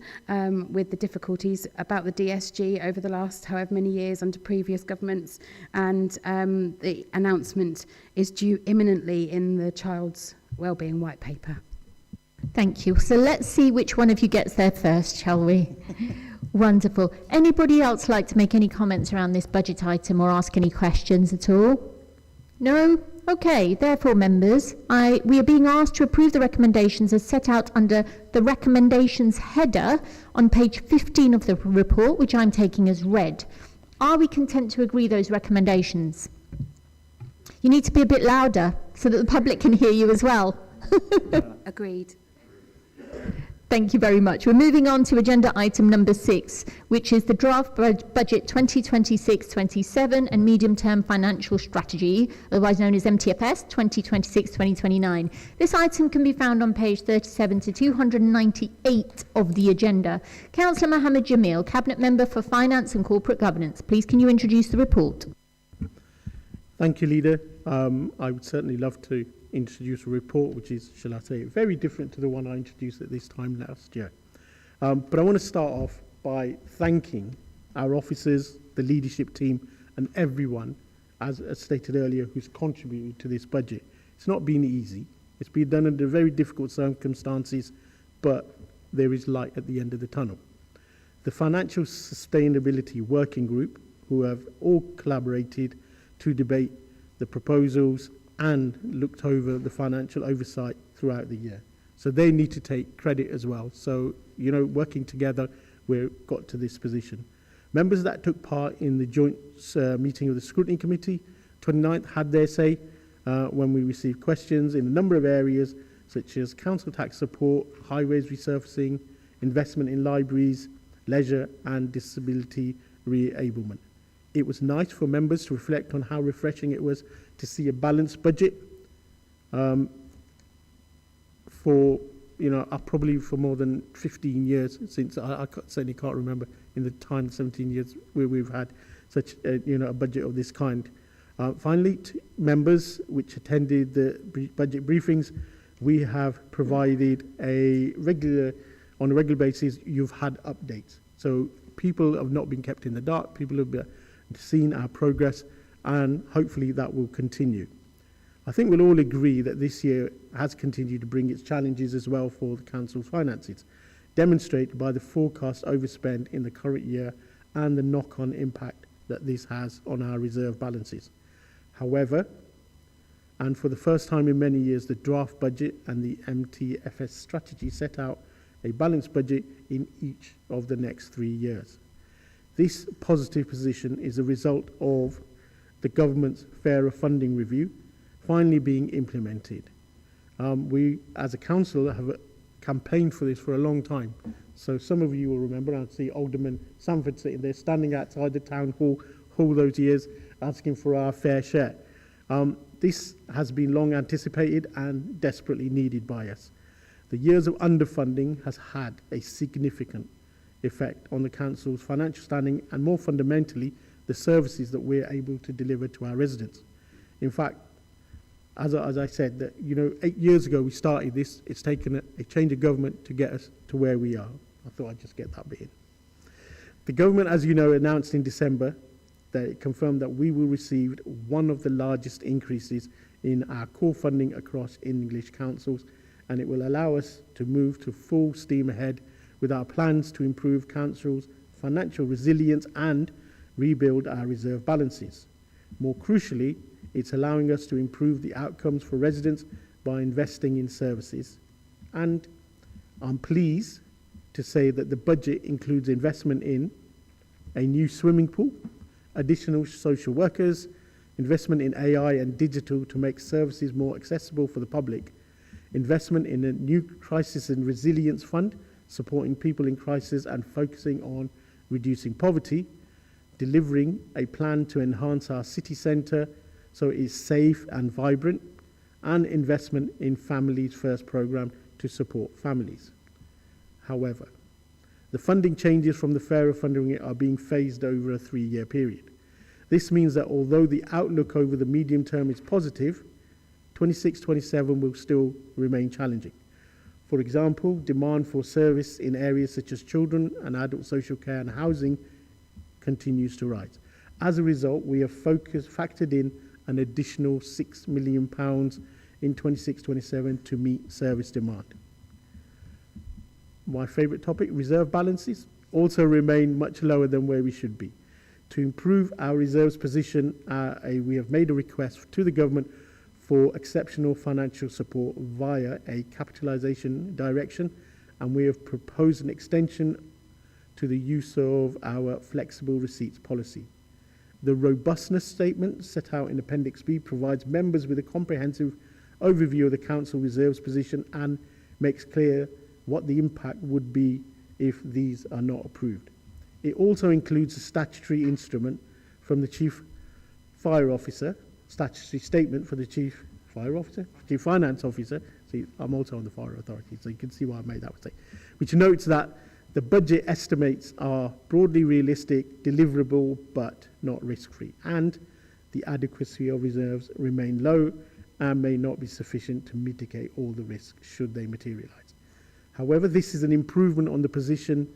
with the difficulties about the DSG over the last however many years under previous governments, and the announcement is due imminently in the Child's Wellbeing White Paper. Thank you. So let's see which one of you gets there first, shall we? Wonderful. Anybody else like to make any comments around this budget item or ask any questions at all? No? Okay. Therefore, members, we are being asked to approve the recommendations as set out under the recommendations header on page 15 of the report, which I'm taking as read. Are we content to agree those recommendations? You need to be a bit louder so that the public can hear you as well. Agreed. Thank you very much. We're moving on to agenda item number 6, which is the draft budget 2026-27 and medium-term financial strategy, otherwise known as MTFS 2026-2029. This item can be found on page 37 to 298 of the agenda. Councillor Mohammed Jamil, Cabinet Member for Finance and Corporate Governance. Please can you introduce the report? Thank you, Leader. I would certainly love to introduce a report which is, shall I say, very different to the one I introduced at this time last year. But I want to start off by thanking our officers, the leadership team, and everyone, as stated earlier, who's contributed to this budget. It's not been easy. It's been done under very difficult circumstances, but there is light at the end of the tunnel. The Financial Sustainability Working Group, who have all collaborated to debate the proposals and looked over the financial oversight throughout the year. So they need to take credit as well. So, working together, we've got to this position. Members that took part in the joint meeting of the Scrutiny Committee, 29th, had their say when we received questions in a number of areas, such as council tax support, highways resurfacing, investment in libraries, leisure and disability re-ablement. It was nice for members to reflect on how refreshing it was to see a balanced budget probably for more than 15 years since I certainly can't remember in the time 17 years where we've had such a budget of this kind. Finally, to members which attended the budget briefings, we have provided on a regular basis. You've had updates, so people have not been kept in the dark. People have seen our progress, and hopefully that will continue. I think we'll all agree that this year has continued to bring its challenges as well for the Council's finances, demonstrated by the forecast overspend in the current year and the knock-on impact that this has on our reserve balances. However, and for the first time in many years, the draft budget and the MTFS strategy set out a balanced budget in each of the next 3 years. This positive position is a result of the government's fairer funding review finally being implemented. We, as a council, have campaigned for this for a long time. So some of you will remember, I see Alderman Sanford sitting there, standing outside the town hall all those years, asking for our fair share. This has been long anticipated and desperately needed by us. The years of underfunding has had a significant effect on the council's financial standing and, more fundamentally, the services that we're able to deliver to our residents. In fact, as I said, that, 8 years ago we started this. It's taken a change of government to get us to where we are. I thought I'd just get that bit in. The government, as you know, announced in December that it confirmed that we will receive one of the largest increases in our core funding across English councils, and it will allow us to move to full steam ahead with our plans to improve councils' financial resilience and rebuild our reserve balances. More crucially, it's allowing us to improve the outcomes for residents by investing in services. And I'm pleased to say that the budget includes investment in a new swimming pool, additional social workers, investment in AI and digital to make services more accessible for the public, investment in a new crisis and resilience fund, supporting people in crisis and focusing on reducing poverty, delivering a plan to enhance our city centre so it is safe and vibrant, and investment in Families First programme to support families. However, the funding changes from the fairer funding are being phased over a 3-year period. This means that although the outlook over the medium term is positive, 26-27 will still remain challenging. For example, demand for service in areas such as children and adult social care and housing continues to rise. As a result, we have factored in an additional £6 million in 26-27 to meet service demand. My favourite topic, reserve balances, also remain much lower than where we should be. To improve our reserves position, we have made a request to the government for exceptional financial support via a capitalisation direction, and we have proposed an extension to the use of our flexible receipts policy. The robustness statement set out in Appendix B provides members with a comprehensive overview of the Council reserves position and makes clear what the impact would be if these are not approved. It also includes a statutory instrument from the Chief Fire Officer, statutory statement for the Chief Fire Officer, Chief Finance Officer. See, I'm also on the Fire Authority, so you can see why I made that mistake. Which notes that the budget estimates are broadly realistic, deliverable, but not risk-free, and the adequacy of reserves remain low and may not be sufficient to mitigate all the risks should they materialise. However, this is an improvement on the position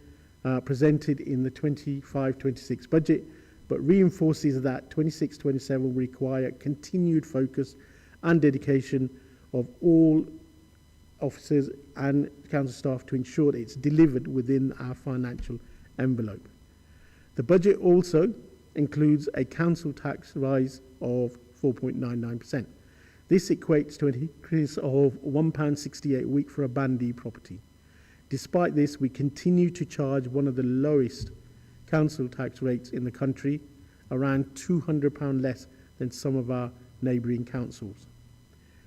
presented in the 25-26 budget, but reinforces that 26-27 will require continued focus and dedication of all officers and council staff to ensure that it's delivered within our financial envelope. The budget also includes a council tax rise of 4.99%. This equates to an increase of £1.68 a week for a Band D property. Despite this, we continue to charge one of the lowest council tax rates in the country, around £200 less than some of our neighbouring councils.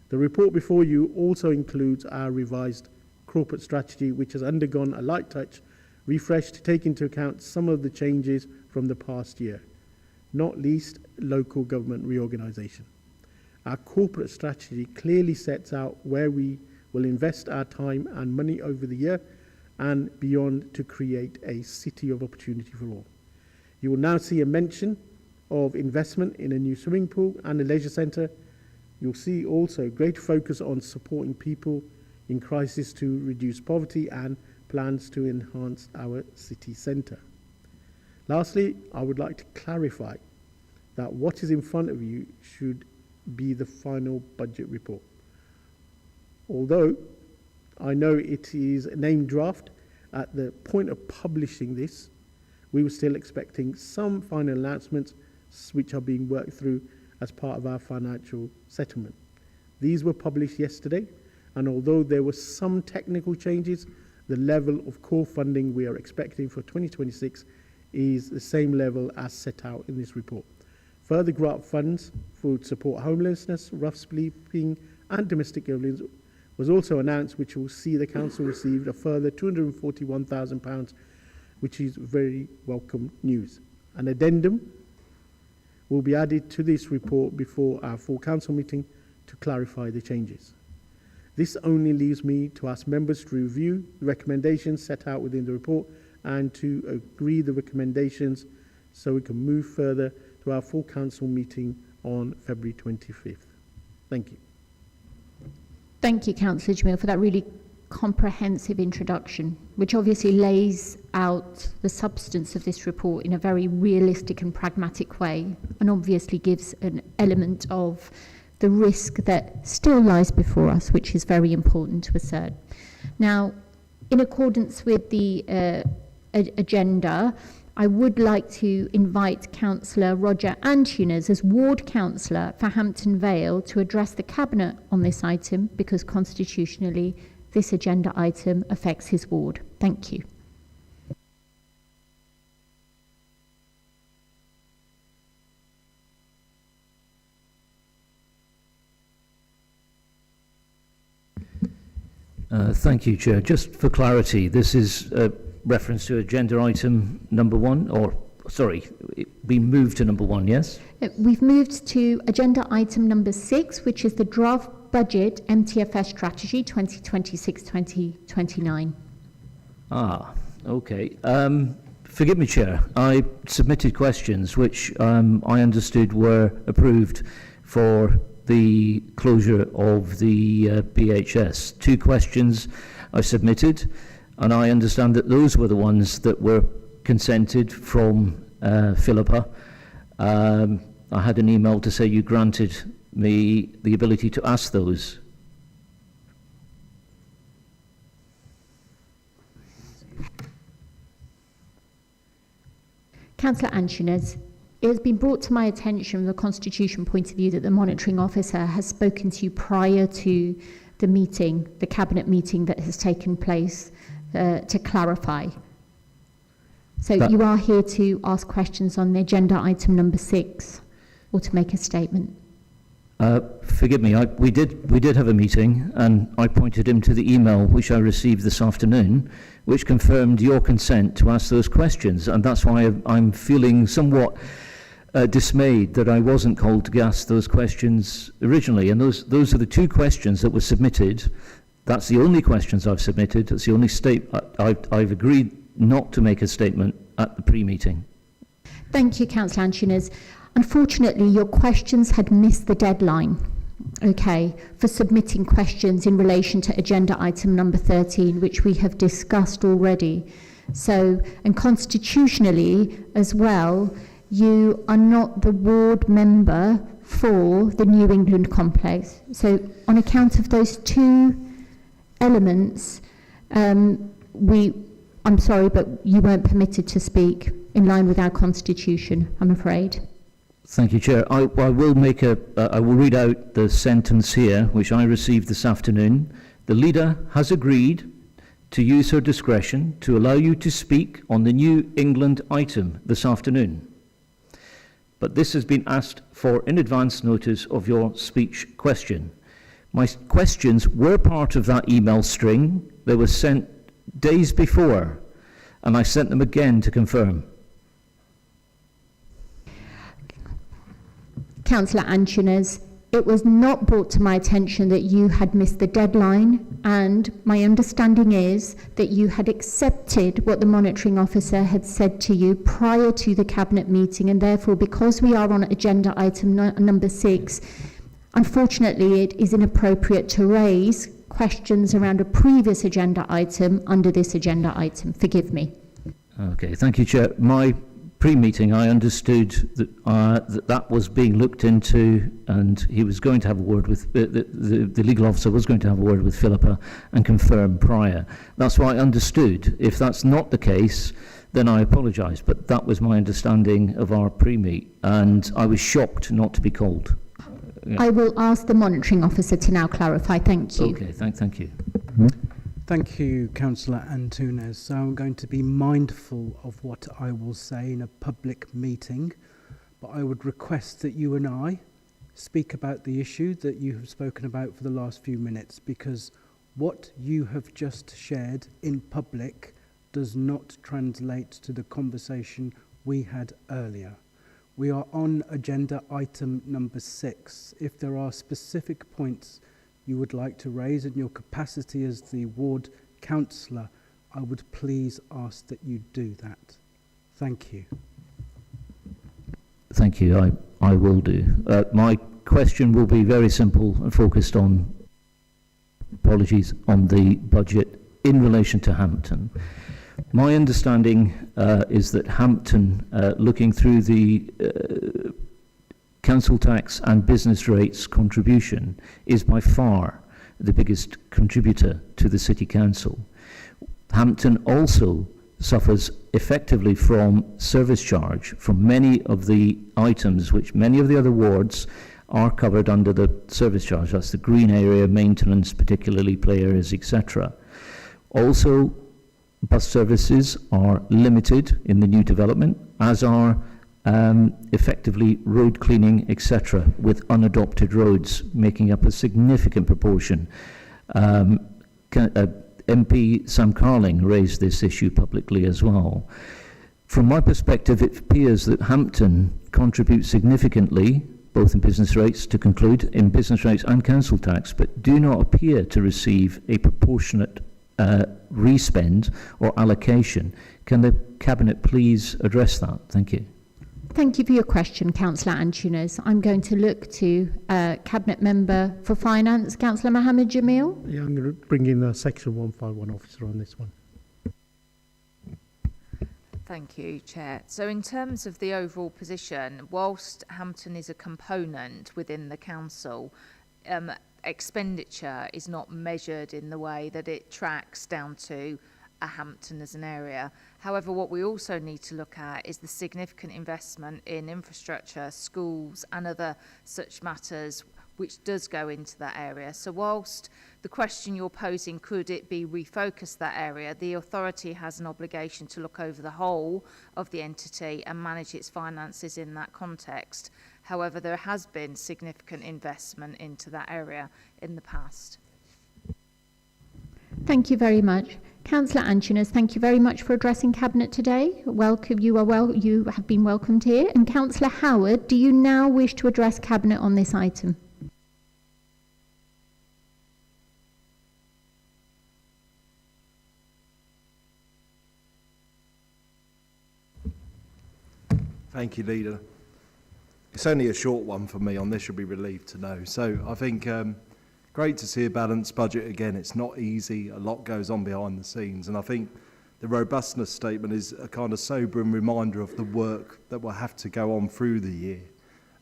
The report before you also includes our revised corporate strategy, which has undergone a light touch refresh to take into account some of the changes from the past year, not least local government reorganisation. Our corporate strategy clearly sets out where we will invest our time and money over the year and beyond to create a city of opportunity for all. You will now see a mention of investment in a new swimming pool and a leisure centre. You'll see also great focus on supporting people in crisis to reduce poverty and plans to enhance our city centre. Lastly, I would like to clarify that what is in front of you should be the final budget report. Although I know it is a name draft, at the point of publishing this, we were still expecting some final announcements which are being worked through as part of our financial settlement. These were published yesterday, and although there were some technical changes, the level of core funding we are expecting for 2026 is the same level as set out in this report. Further grant funds for support homelessness, rough sleeping and domestic violence was also announced, which will see the council receive a further £241,000, which is very welcome news. An addendum will be added to this report before our full council meeting to clarify the changes. This only leaves me to ask members to review the recommendations set out within the report and to agree the recommendations so we can move further to our full council meeting on February 25th. Thank you. Thank you, Councillor Jamil, for that really comprehensive introduction, which obviously lays out the substance of this report in a very realistic and pragmatic way, and obviously gives an element of the risk that still lies before us, which is very important to assert. Now, in accordance with the agenda, I would like to invite Councillor Roger Antunes as Ward Councillor for Hampton Vale to address the Cabinet on this item, because constitutionally this agenda item affects his ward. Thank you. Thank you, Chair. Just for clarity, this is a reference to agenda item number 1, or, sorry, we moved to number 1, yes? We've moved to agenda item number 6, which is the draft budget MTFS strategy 2026-2029. Ah, okay. Forgive me, Chair. I submitted questions which I understood were approved for the closure of the BHS. 2 questions I submitted, and I understand that those were the ones that were consented from Philippa. I had an email to say you granted me the ability to ask those. Councillor Antunes, it has been brought to my attention from the Constitution point of view that the monitoring officer has spoken to you prior to the meeting, the Cabinet meeting that has taken place, to clarify. So you are here to ask questions on the agenda item number 6, or to make a statement. Forgive me, we did have a meeting, and I pointed him to the email which I received this afternoon, which confirmed your consent to ask those questions, and that's why I'm feeling somewhat dismayed that I wasn't called to ask those questions originally. And those are the 2 questions that were submitted. That's the only questions I've submitted. That's the only I've agreed not to make a statement at the pre-meeting. Thank you, Councillor Antunes. Unfortunately, your questions had missed the deadline, okay, for submitting questions in relation to agenda item number 13, which we have discussed already. So, and constitutionally as well, you are not the ward member for the New England complex. So, on account of those 2 elements, I'm sorry, but you weren't permitted to speak in line with our constitution, I'm afraid. Thank you, Chair. I will make I will read out the sentence here, which I received this afternoon. The leader has agreed to use her discretion to allow you to speak on the New England item this afternoon. But this has been asked for in advance notice of your speech question. My questions were part of that email string. They were sent days before, and I sent them again to confirm. Councillor Antunes, it was not brought to my attention that you had missed the deadline, and my understanding is that you had accepted what the monitoring officer had said to you prior to the Cabinet meeting, and therefore, because we are on agenda item number 6, unfortunately it is inappropriate to raise questions around a previous agenda item under this agenda item. Forgive me. Okay, thank you, Chair. My pre-meeting, I understood that that was being looked into, and he was going to have a word with the legal officer was going to have a word with Philippa and confirm prior. That's what I understood. If that's not the case, then I apologise. But that was my understanding of our pre-meet, and I was shocked not to be called. Yeah. I will ask the monitoring officer to now clarify. Thank you. Okay, thank you. Thank you, Councillor Antunes. So I'm going to be mindful of what I will say in a public meeting, but I would request that you and I speak about the issue that you have spoken about for the last few minutes, because what you have just shared in public does not translate to the conversation we had earlier. We are on agenda item number 6. If there are specific points you would like to raise in your capacity as the ward councillor, I would please ask that you do that. Thank you. Thank you. I will do. My question will be very simple and focused on apologies, on the budget in relation to Hampton. My understanding is that Hampton, looking through the council tax and business rates contribution, is by far the biggest contributor to the City Council. Hampton also suffers effectively from service charge from many of the items which many of the other wards are covered under the service charge. That's the green area, maintenance, particularly play areas, etc. Also, bus services are limited in the new development, as are effectively road cleaning, etc., with unadopted roads making up a significant proportion. MP Sam Carling raised this issue publicly as well. From my perspective, it appears that Hampton contributes significantly, both in business rates, to conclude, in business rates and council tax, but do not appear to receive a proportionate respend or allocation. Can the Cabinet please address that? Thank you. Thank you for your question, Councillor Antunes. I'm going to look to Cabinet Member for Finance, Councillor Mohammed Jamil. Yeah, I'm going to bring in the Section 151 officer on this one. Thank you, Chair. So in terms of the overall position, whilst Hampton is a component within the council, expenditure is not measured in the way that it tracks down to a Hampton as an area. However, what we also need to look at is the significant investment in infrastructure, schools and other such matters which does go into that area. So whilst the question you're posing, could it be refocused that area, the authority has an obligation to look over the whole of the entity and manage its finances in that context. However, there has been significant investment into that area in the past. Thank you very much. Councillor Antunes, thank you very much for addressing Cabinet today. Welcome, you have been welcomed here. And Councillor Howard, do you now wish to address Cabinet on this item? Thank you, Leader. It's only a short one for me on this, you'll be relieved to know. So I think great to see a balanced budget again. It's not easy, a lot goes on behind the scenes, and I think the robustness statement is a kind of sobering reminder of the work that will have to go on through the year.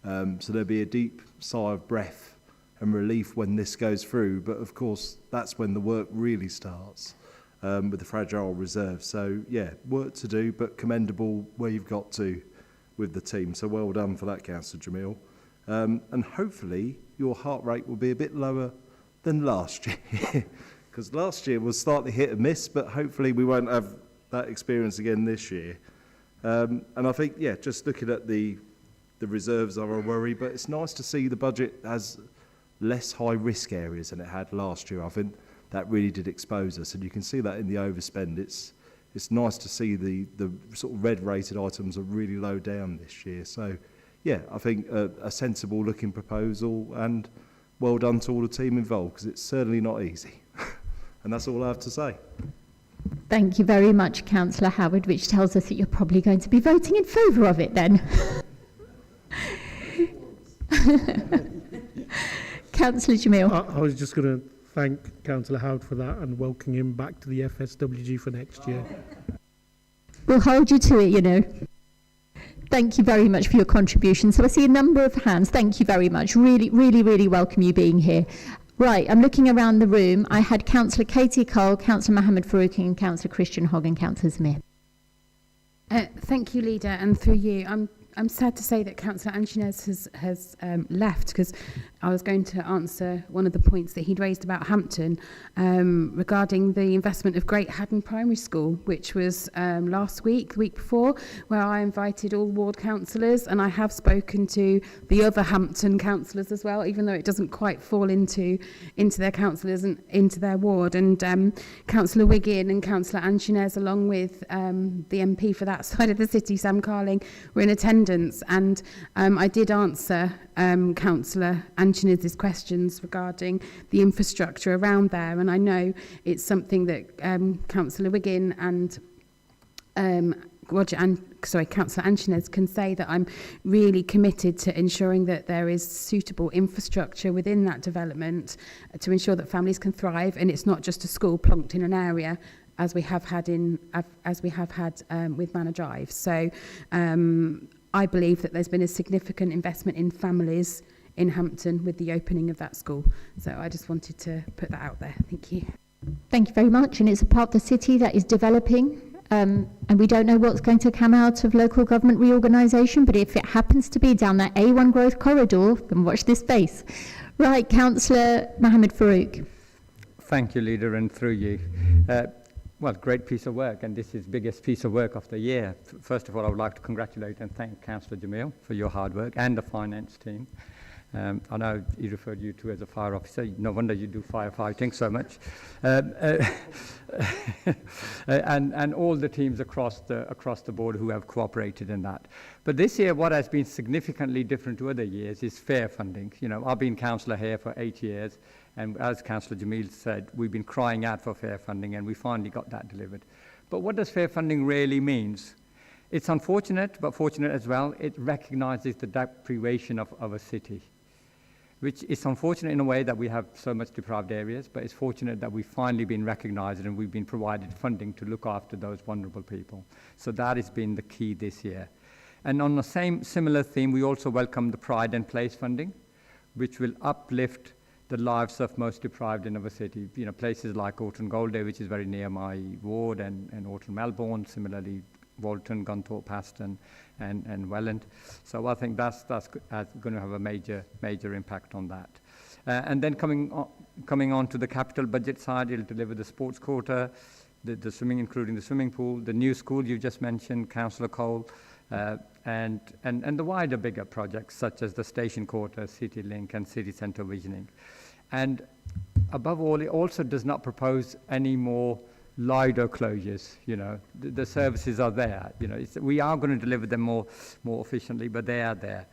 So there'll be a deep sigh of breath and relief when this goes through, but of course that's when the work really starts with the fragile reserve. So yeah, work to do, but commendable where you've got to with the team. So well done for that, Councillor Jamil. And hopefully your heart rate will be a bit lower than last year, because last year was slightly hit and miss, but hopefully we won't have that experience again this year. And I think, yeah, just looking at the reserves are a worry, but it's nice to see the budget has less high risk areas than it had last year. I think that really did expose us, and you can see that in the overspend. It's nice to see the sort of red rated items are really low down this year. So yeah, I think a sensible looking proposal, and well done to all the team involved, because it's certainly not easy. And that's all I have to say. Thank you very much, Councillor Howard, which tells us that you're probably going to be voting in favour of it then. Councillor Jamil. I was just going to thank Councillor Howard for that and welcome him back to the FSWG for next year. We'll hold you to it, you know. Thank you very much for your contribution. So I see a number of hands. Thank you very much. Really, really, really welcome you being here. Right, I'm looking around the room. I had Councillor Katie Cole, Councillor Mohammed Farouki and Councillor Christian Hogg and Councillor Smith. Thank you, Leader, and through you. I'm sad to say that Councillor Antunes has left, because I was going to answer one of the points that he'd raised about Hampton regarding the investment of Great Haddon Primary School, which was last week, the week before, where I invited all ward councillors, and I have spoken to the other Hampton councillors as well, even though it doesn't quite fall into their councillors and into their ward. And Councillor Wiggin and Councillor Antunes, along with the MP for that side of the city, Sam Carling, were in attendance. And I did answer Councillor Antunes' questions regarding the infrastructure around there, and I know it's something that Councillor Wiggin and Councillor Ancinez can say that I'm really committed to ensuring that there is suitable infrastructure within that development to ensure that families can thrive, and it's not just a school plonked in an area as we have had with Manor Drive. So I believe that there's been a significant investment in families in Hampton with the opening of that school. So I just wanted to put that out there. Thank you. Thank you very much. And it's a part of the city that is developing, and we don't know what's going to come out of local government reorganisation, but if it happens to be down that A1 growth corridor, then watch this space. Right, Councillor Mohammed Farouk. Thank you, Leader, and through you. Well, great piece of work, and this is biggest piece of work of the year. First of all, I would like to congratulate and thank Councillor Jamil for your hard work and the finance team. I know he referred you to as a fire officer. No wonder you do firefighting so much. And all the teams across the board who have cooperated in that. But this year, what has been significantly different to other years is fair funding. You know, I've been councillor here for 8 years, and as Councillor Jamil said, we've been crying out for fair funding, and we finally got that delivered. But what does fair funding really mean? It's unfortunate, but fortunate as well. It recognises the deprivation of a city, which is unfortunate in a way that we have so much deprived areas, but it's fortunate that we've finally been recognised and we've been provided funding to look after those vulnerable people. So that has been the key this year. And on the similar theme, we also welcome the Pride and Place funding, which will uplift the lives of most deprived in our city. You know, places like Orton Golday, which is very near my ward, and Orton Melbourne, similarly Walton, Gunthorpe, Paston, and Welland. So I think that's going to have a major impact on that. And then coming on to the capital budget side, it'll deliver the sports quarter, the swimming, including the swimming pool, the new school you just mentioned, Councillor Cole, and the wider bigger projects such as the station quarter, City Link, and city centre visioning. And above all, it also does not propose any more Lido closures. You know, the services are there. You know, we are going to deliver them more efficiently, but they are there.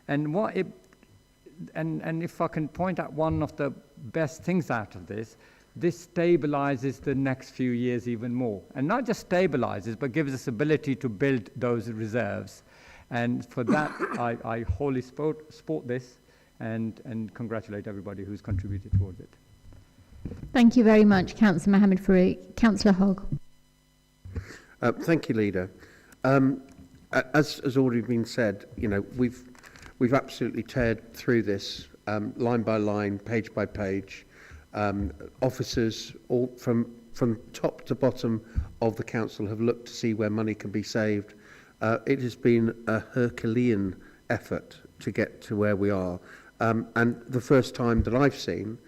And if I can point out one of the best things out of this stabilizes the next few years even more, and not just stabilizes, but gives us ability to build those reserves. And for that, I wholly support this, and congratulate everybody who's contributed towards it. Thank you very much, Councillor Mohammed Farouk. Councillor Hogg. Thank you, Leader. As has already been said, you know, we've absolutely teared through this line by line, page by page. Officers all from top to bottom of the council have looked to see where money can be saved. It has been a Herculean effort to get to where we are, and the first time that I've seen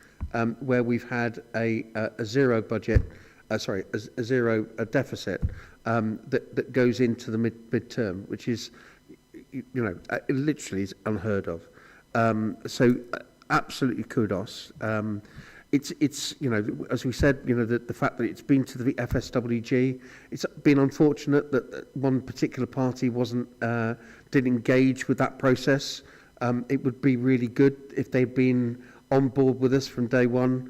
where we've had a zero budget, a deficit that goes into the midterm, which is, you know, it literally is unheard of. So absolutely kudos. It's you know, as we said, you know, the fact that it's been to the FSWG, it's been unfortunate that one particular party didn't engage with that process. It would be really good if they'd been on board with us from day one,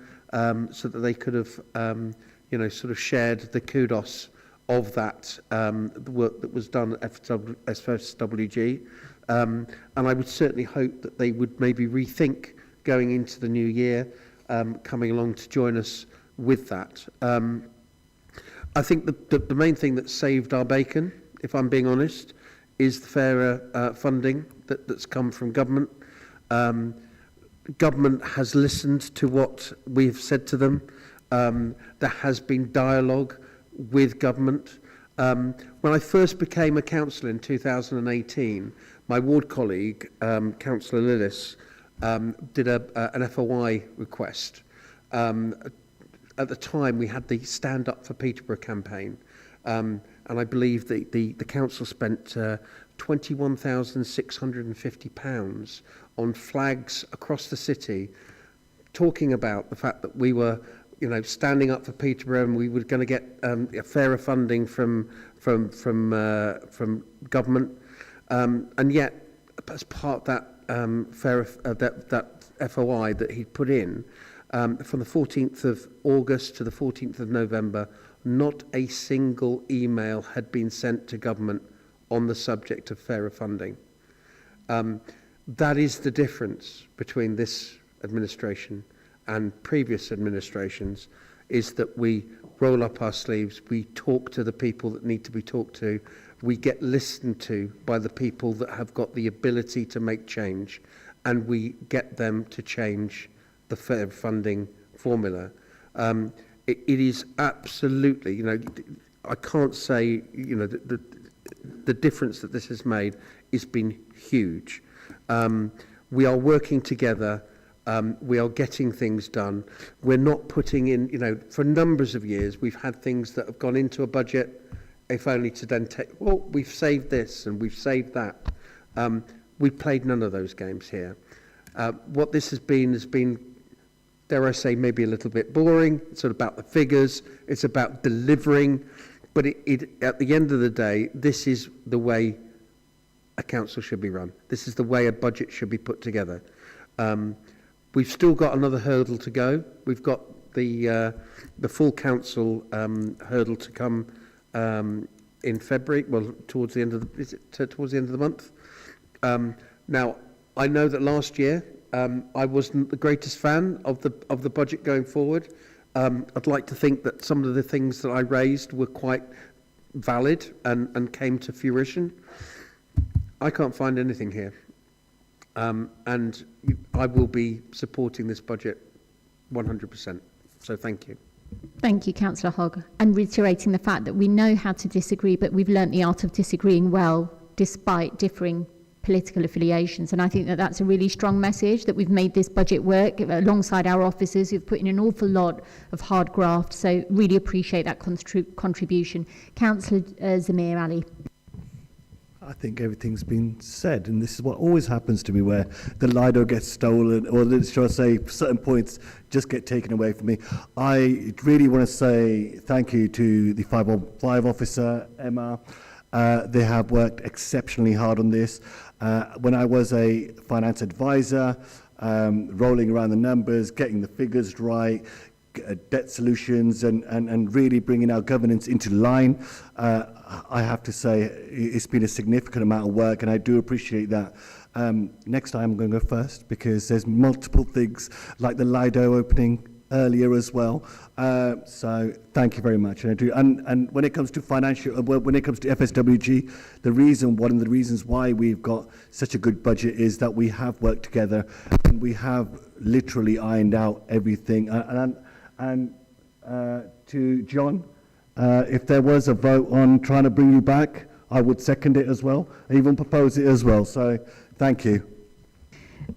so that they could have, you know, sort of shared the kudos of that, the work that was done at FSWG. And I would certainly hope that they would maybe rethink going into the new year, coming along to join us with that. I think the main thing that saved our bacon, if I'm being honest, is the fairer funding that's come from government. Government has listened to what we've said to them. There has been dialogue with government. When I first became a councillor in 2018, my ward colleague, Councillor Lillis, did an FOI request. At the time, we had the Stand Up for Peterborough campaign, and I believe the council spent £21,650 on flags across the city, talking about the fact that we were, you know, standing up for Peterborough, and we were going to get fairer funding from government, and yet, as part of that that FOI that he'd put in, from the 14th of August to the 14th of November, not a single email had been sent to government on the subject of fairer funding. That is the difference between this administration and previous administrations, is that we roll up our sleeves, we talk to the people that need to be talked to, we get listened to by the people that have got the ability to make change, and we get them to change the fair funding formula. It is absolutely, you know, I can't say, you know, the difference that this has made has been huge. We are working together. We are getting things done. We're not putting in, you know, for numbers of years, we've had things that have gone into a budget, if only to then take, well, we've saved this and we've saved that. We've played none of those games here. What this has been, dare I say, maybe a little bit boring. It's sort of about the figures. It's about delivering. But at the end of the day, this is the way a council should be run. This is the way a budget should be put together. We've still got another hurdle to go. We've got the full council hurdle to come in February. Well, towards the end of the month. Now, I know that last year I wasn't the greatest fan of the budget going forward. I'd like to think that some of the things that I raised were quite valid and came to fruition. I can't find anything here. And I will be supporting this budget 100%. So thank you. Thank you, Councillor Hogg. And reiterating the fact that we know how to disagree, but we've learnt the art of disagreeing well, despite differing political affiliations. And I think that that's a really strong message, that we've made this budget work alongside our officers who've put in an awful lot of hard graft. So really appreciate that contribution. Councillor Zamir Ali. I think everything's been said, and this is what always happens to me, where the Lido gets stolen, or shall I say, certain points just get taken away from me. I really want to say thank you to the 505 officer, Emma. They have worked exceptionally hard on this. When I was a finance advisor, rolling around the numbers, getting the figures right, debt solutions, and really bringing our governance into line, I have to say it's been a significant amount of work, and I do appreciate that. Next time I'm going to go first, because there's multiple things like the Lido opening earlier as well. So thank you very much. And I do. And when it comes to financial, when it comes to FSWG, one of the reasons why we've got such a good budget is that we have worked together, and we have literally ironed out everything. And to John, if there was a vote on trying to bring you back, I would second it as well, even propose it as well. So thank you.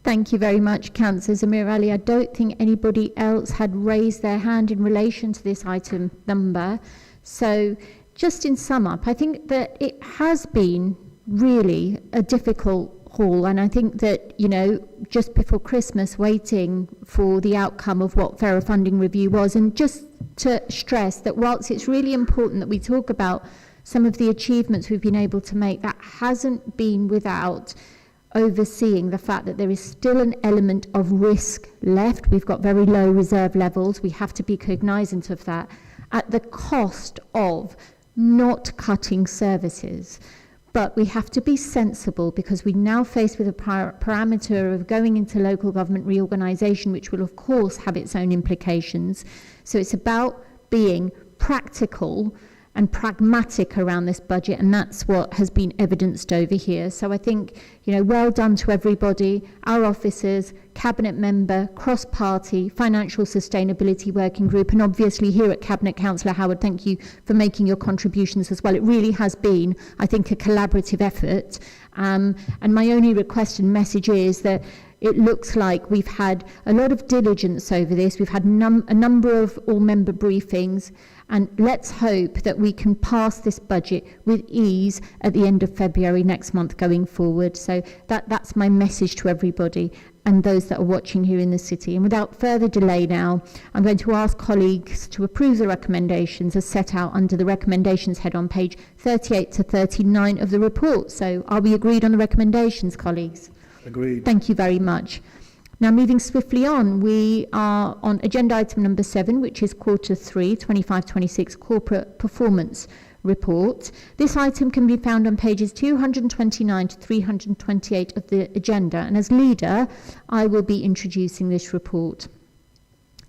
Thank you very much, Councillor Zamir Ali. I don't think anybody else had raised their hand in relation to this item number. So just in sum up, I think that it has been really a difficult haul, and I think that, you know, just before Christmas, waiting for the outcome of what Fairer Funding Review was, and just to stress that whilst it's really important that we talk about some of the achievements we've been able to make, that hasn't been without overseeing the fact that there is still an element of risk left. We've got very low reserve levels. We have to be cognizant of that at the cost of not cutting services. But we have to be sensible, because we're now faced with a parameter of going into local government reorganisation, which will of course have its own implications. So it's about being practical and pragmatic around this budget, and that's what has been evidenced over here. So I think, you know, well done to everybody, our officers, Cabinet member, cross-party, financial sustainability working group, and obviously here at Cabinet, Councillor Howard, thank you for making your contributions as well. It really has been, I think, a collaborative effort. And my only request and message is that it looks like we've had a lot of diligence over this. We've had a number of all-member briefings, and let's hope that we can pass this budget with ease at the end of February next month going forward. So that's my message to everybody and those that are watching here in the city. And without further delay now, I'm going to ask colleagues to approve the recommendations as set out under the recommendations head on page 38 to 39 of the report. So are we agreed on the recommendations, colleagues? Agreed. Thank you very much. Now, moving swiftly on, we are on agenda item number 7, which is quarter 3, 25-26 corporate performance report. This item can be found on pages 229 to 328 of the agenda, and as leader, I will be introducing this report.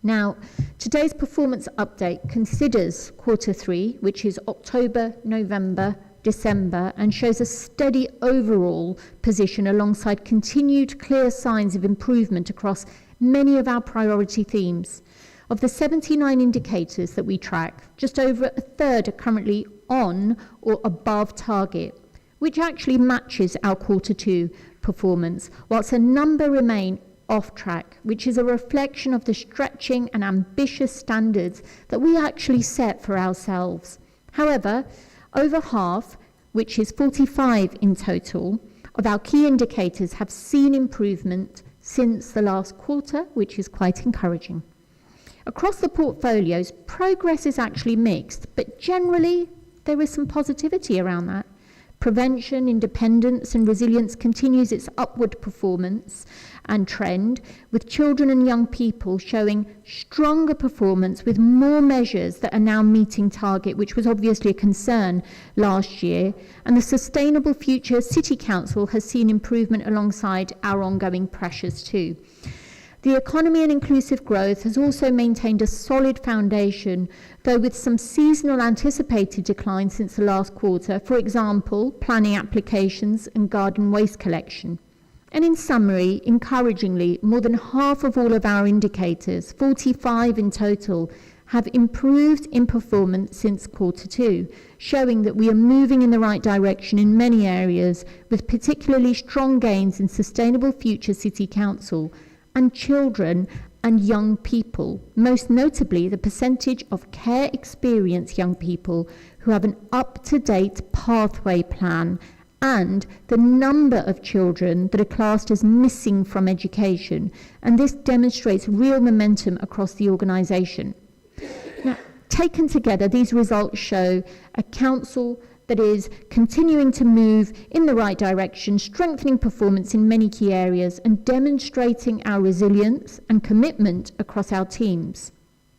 Now, today's performance update considers quarter 3, which is October, November, December, and shows a steady overall position alongside continued clear signs of improvement across many of our priority themes. Of the 79 indicators that we track, just over a third are currently on or above target, which actually matches our quarter 2 performance, whilst a number remain off track, which is a reflection of the stretching and ambitious standards that we actually set for ourselves. However, over half, which is 45 in total, of our key indicators have seen improvement since the last quarter, which is quite encouraging. Across the portfolios, progress is actually mixed, but generally there is some positivity around that. Prevention, independence and resilience continues its upward performance and trend, with children and young people showing stronger performance with more measures that are now meeting target, which was obviously a concern last year. And the Sustainable Future City Council has seen improvement alongside our ongoing pressures too. The economy and inclusive growth has also maintained a solid foundation, though with some seasonal anticipated decline since the last quarter, for example, planning applications and garden waste collection. And in summary, encouragingly, more than half of all of our indicators, 45 in total, have improved in performance since quarter 2, showing that we are moving in the right direction in many areas, with particularly strong gains in Sustainable Future City Council and children and young people, most notably the percentage of care experienced young people who have an up-to-date pathway plan, and the number of children that are classed as missing from education, and this demonstrates real momentum across the organisation. Now, taken together, these results show a council that is continuing to move in the right direction, strengthening performance in many key areas and demonstrating our resilience and commitment across our teams.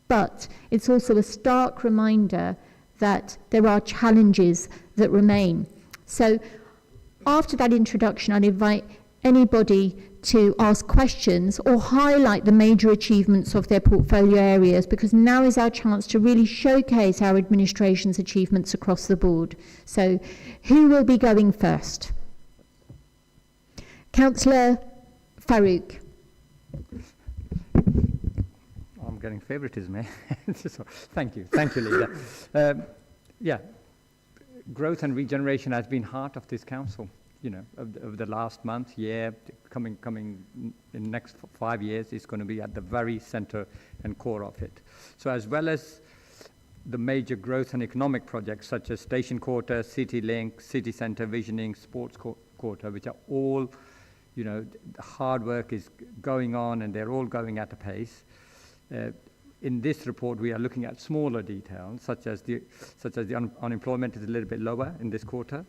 But it's also a stark reminder that there are challenges that remain. So after that introduction, I'd invite anybody to ask questions or highlight the major achievements of their portfolio areas, because now is our chance to really showcase our administration's achievements across the board. So who will be going first? Councillor Farouk. I'm getting favouritism, eh? So, thank you, Leader. Yeah, growth and regeneration has been heart of this council. You know, of the last month, year, coming in the next 5 years, is going to be at the very centre and core of it. So as well as the major growth and economic projects such as Station Quarter, City Link, City Centre Visioning, Sports Quarter, which are all, you know, the hard work is going on and they're all going at a pace. In this report, we are looking at smaller details, such as the unemployment is a little bit lower in this quarter.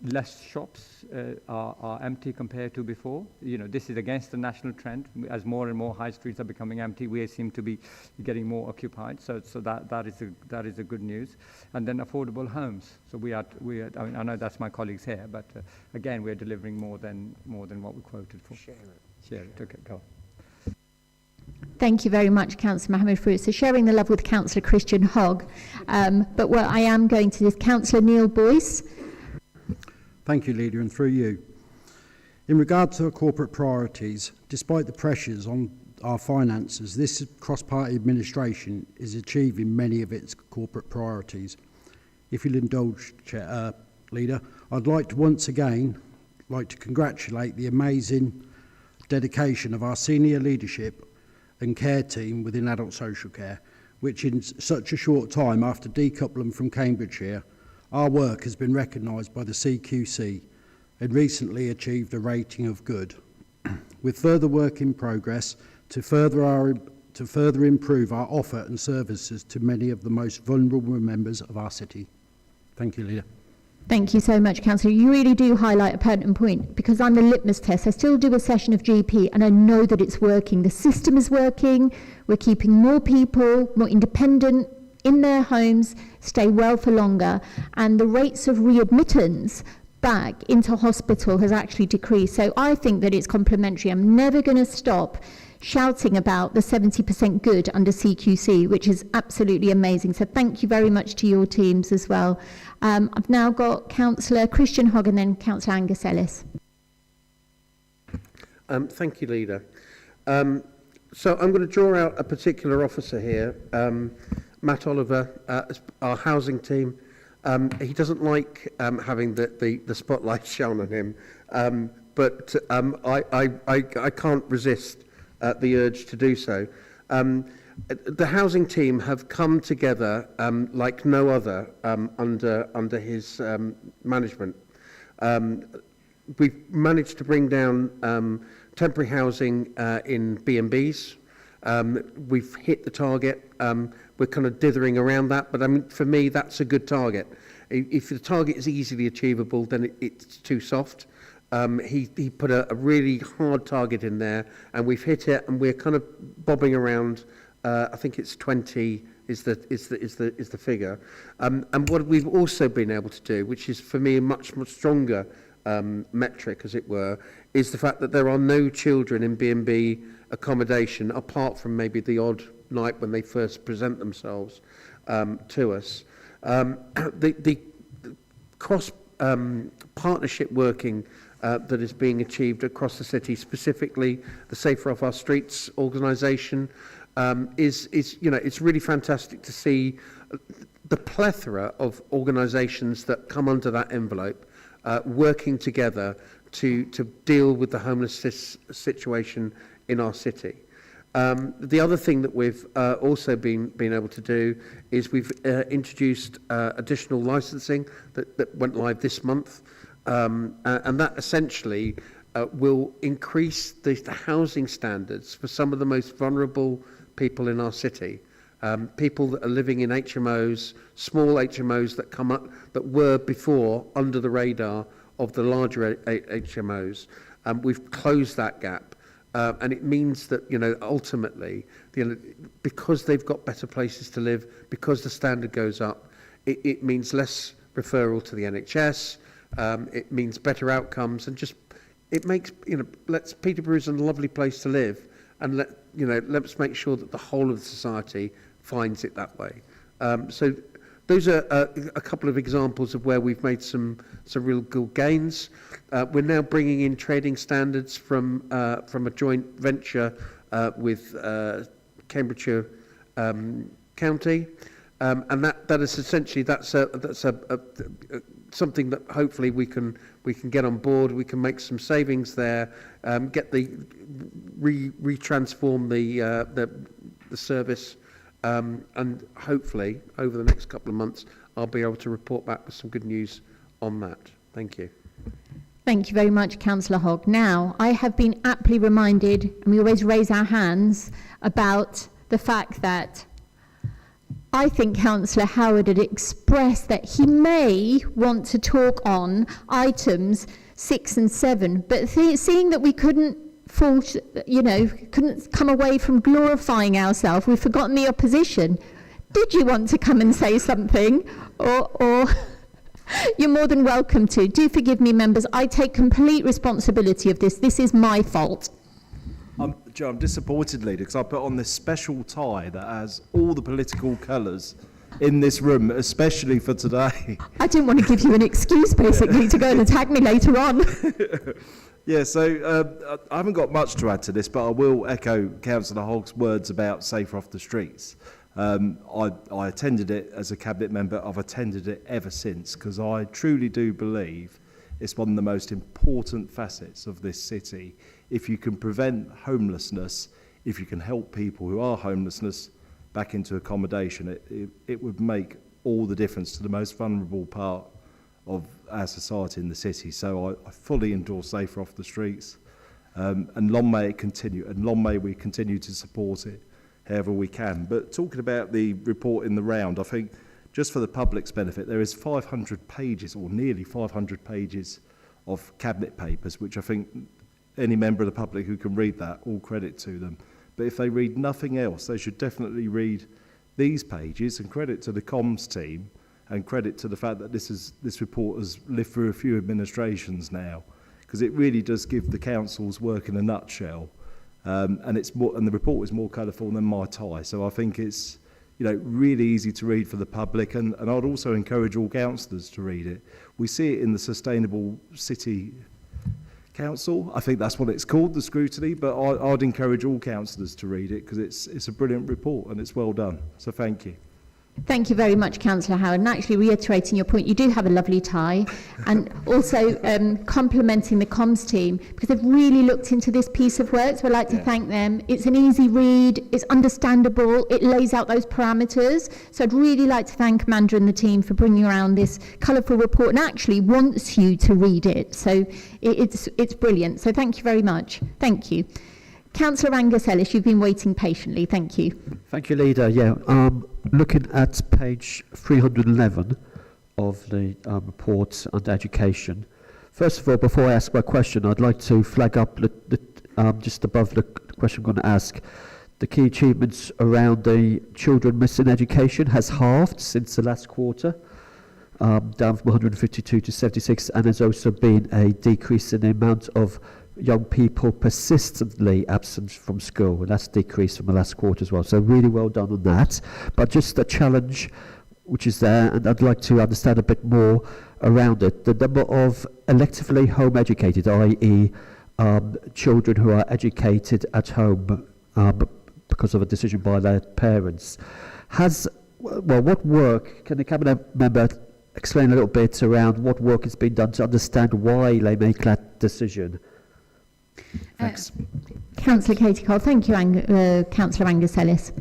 Less shops are empty compared to before. You know, this is against the national trend. As more and more high streets are becoming empty, we seem to be getting more occupied. So that is a good news. And then affordable homes. So we are. I mean, I know that's my colleagues here, but again, we are delivering more than what we quoted for. Share it. Okay, go. Thank you very much, Councillor Mohammed Farouk. So sharing the love with Councillor Christian Hogg. But what I am going to is Councillor Neil Boyce. Thank you, Leader, and through you. In regard to our corporate priorities, despite the pressures on our finances, this cross-party administration is achieving many of its corporate priorities. If you'll indulge, Leader, I'd like to once again congratulate the amazing dedication of our senior leadership and care team within adult social care, which in such a short time after decoupling from Cambridgeshire, our work has been recognised by the CQC and recently achieved a rating of good, with further work in progress to further improve our offer and services to many of the most vulnerable members of our city. Thank you, Leader. Thank you so much, Councillor. You really do highlight a pertinent point, because I'm the litmus test. I still do a session of GP and I know that it's working. The system is working. We're keeping more people, more independent, in their homes, stay well for longer, and the rates of readmittance back into hospital has actually decreased. So I think that it's complementary. I'm never going to stop shouting about the 70% good under CQC, which is absolutely amazing. So thank you very much to your teams as well. I've now got Councillor Christian Hogg and then Councillor Angus Ellis. Thank you, Leader. So I'm going to draw out a particular officer here, Matt Oliver, our housing team. He doesn't like having the spotlight shone on him, but I can't resist the urge to do so. The housing team have come together like no other under his management. We've managed to bring down temporary housing in B&Bs. We've hit the target. We're kind of dithering around that, but I mean, for me, that's a good target. If the target is easily achievable, then it's too soft. He put a really hard target in there, and we've hit it, and we're kind of bobbing around. I think it's 20 is the figure. And what we've also been able to do, which is for me a much stronger metric, as it were, is the fact that there are no children in B&B accommodation, apart from maybe the odd night when they first present themselves to us. The cross partnership working that is being achieved across the city, specifically the Safer Off Our Streets organisation, is it's really fantastic to see the plethora of organisations that come under that envelope working together to deal with the homelessness situation in our city. The other thing that we've also been able to do is we've introduced additional licensing that went live this month, and that essentially will increase the housing standards for some of the most vulnerable people in our city. People that are living in HMOs, small HMOs that come up, that were before under the radar of the larger HMOs. We've closed that gap. And it means that, ultimately, because they've got better places to live, because the standard goes up, it means less referral to the NHS, it means better outcomes, and it makes, Peterborough's a lovely place to live, and let's make sure that the whole of the society finds it that way. So those are a couple of examples of where we've made some real good gains. We're now bringing in trading standards from a joint venture with Cambridgeshire County, and that is essentially that's something that hopefully we can get on board. We can make some savings there, get retransform the service. And hopefully, over the next couple of months, I'll be able to report back with some good news on that. Thank you. Thank you very much, Councillor Hogg. Now, I have been aptly reminded, and we always raise our hands, about the fact that I think Councillor Howard had expressed that he may want to talk on items 6 and 7, but seeing that we couldn't couldn't come away from glorifying ourselves, we've forgotten the opposition. Did you want to come and say something? Or you're more than welcome to. Do forgive me, members. I take complete responsibility of this. This is my fault. Joe, I'm disappointed, Leader, because I put on this special tie that has all the political colours in this room, especially for today. I didn't want to give you an excuse, basically, to go and attack me later on. Yeah, so I haven't got much to add to this, but I will echo Councillor Hogg's words about Safer Off the Streets. I attended it as a Cabinet member. I've attended it ever since, because I truly do believe it's one of the most important facets of this city. If you can prevent homelessness, if you can help people who are homelessness back into accommodation, it would make all the difference to the most vulnerable part of our society in the city. So I fully endorse Safer Off the Streets, and long may it continue, and long may we continue to support it however we can. But talking about the report in the round, I think just for the public's benefit, there is 500 pages, or nearly 500 pages, of Cabinet papers, which I think any member of the public who can read that, all credit to them. But if they read nothing else, they should definitely read these pages, and credit to the comms team, and credit to the fact that this report has lived through a few administrations now, because it really does give the council's work in a nutshell. And the report is more colourful than my tie, so I think it's really easy to read for the public, and I'd also encourage all councillors to read it. We see it in the Sustainable City Council. I think that's what it's called, the scrutiny, but I'd encourage all councillors to read it because it's a brilliant report and it's well done. So thank you. Thank you very much, Councillor Howard. And actually reiterating your point, you do have a lovely tie, and also complimenting the comms team because they've really looked into this piece of work, so I'd like to thank them. It's an easy read, it's understandable, it lays out those parameters, so I'd really like to thank Amanda and the team for bringing around this colourful report and actually wants you to read it, so it's brilliant. So thank you very much. Thank you. Councillor Angus Ellis, you've been waiting patiently. Thank you. Thank you, Leader. Looking at page 311 of the report on education. First of all, before I ask my question, I'd like to flag up just above the question I'm going to ask. The key achievements around the children missing education has halved since the last quarter, down from 152 to 76, and there's also been a decrease in the amount of young people persistently absent from school, and that's decreased from the last quarter as well. So really well done on that. But just a challenge which is there, and I'd like to understand a bit more around it. The number of electively home educated, i.e. Children who are educated at home because of a decision by their parents. What work, can the Cabinet member explain a little bit around what work has been done to understand why they make that decision? Thanks. Councillor Katie Cole. Thank you, Councillor Angus Ellis.